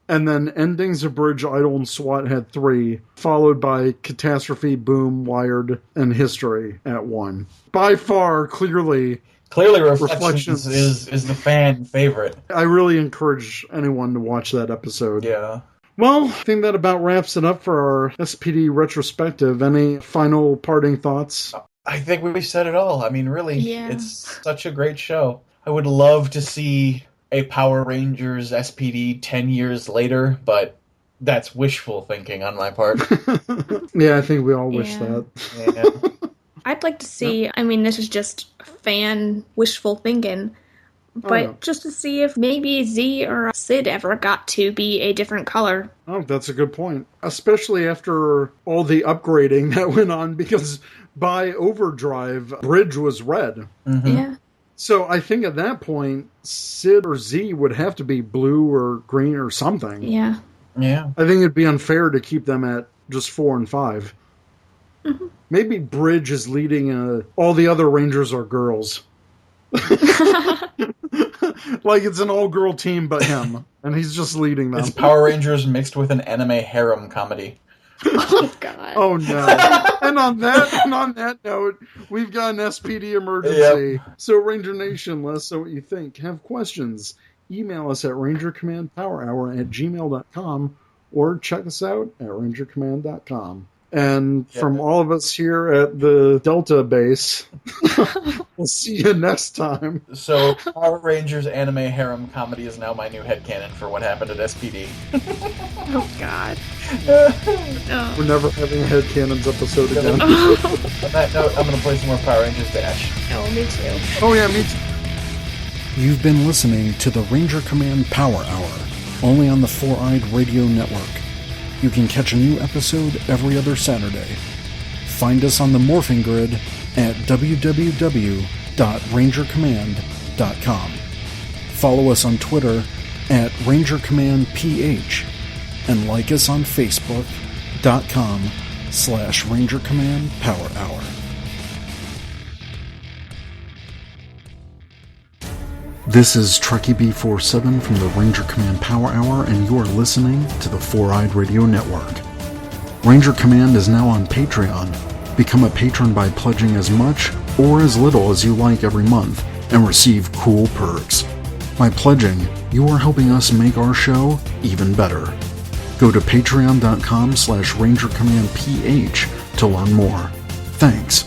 and then Endings, Abridged, Idol, and SWAT had 3, followed by Catastrophe, Boom, Wired, and History at 1. By far, clearly Reflections is the fan favorite. I really encourage anyone to watch that episode. Yeah. Well, I think that about wraps it up for our SPD retrospective. Any final parting thoughts? I think we said it all. I mean, really, Yeah. It's such a great show. I would love to see a Power Rangers SPD 10 years later, but that's wishful thinking on my part. Yeah, I think we all wish Yeah. that. Yeah. I'd like to see, I mean, this is just fan wishful thinking, but yeah. just to see if maybe Z or Sid ever got to be a different color. Oh, that's a good point. Especially after all the upgrading that went on, because by Overdrive, Bridge was red. Yeah. So I think at that point, Sid or Z would have to be blue or green or something. Yeah. Yeah. I think it'd be unfair to keep them at just 4 and 5. Maybe Bridge is leading all the other Rangers are girls. Like it's an all-girl team but him, and he's just leading them. It's Power Rangers mixed with an anime harem comedy. Oh, God. Oh, no. And on that note, we've got an SPD emergency. Yep. So Ranger Nation, let us know what you think. Have questions? Email us at rangercommandpowerhour@gmail.com or check us out at rangercommand.com. And from all of us here at the Delta base, we'll see you next time. So, Power Rangers anime harem comedy is now my new headcanon for what happened at SPD. Oh, God. We're never having a Headcanons episode again. On that note, I'm going to play some more Power Rangers Dash. Oh, me too. Oh, yeah, me too. You've been listening to the Ranger Command Power Hour, only on the Four-Eyed Radio Network. You can catch a new episode every other Saturday. Find us on the Morphing Grid at www.rangercommand.com. Follow us on Twitter at RangerCommandPH and like us on Facebook.com/RangerCommandPowerHour. This is Trekkie B47 from the Ranger Command Power Hour, and you are listening to the Four-Eyed Radio Network. Ranger Command is now on Patreon. Become a patron by pledging as much or as little as you like every month and receive cool perks. By pledging, you are helping us make our show even better. Go to patreon.com/RangerCommandPH to learn more. Thanks.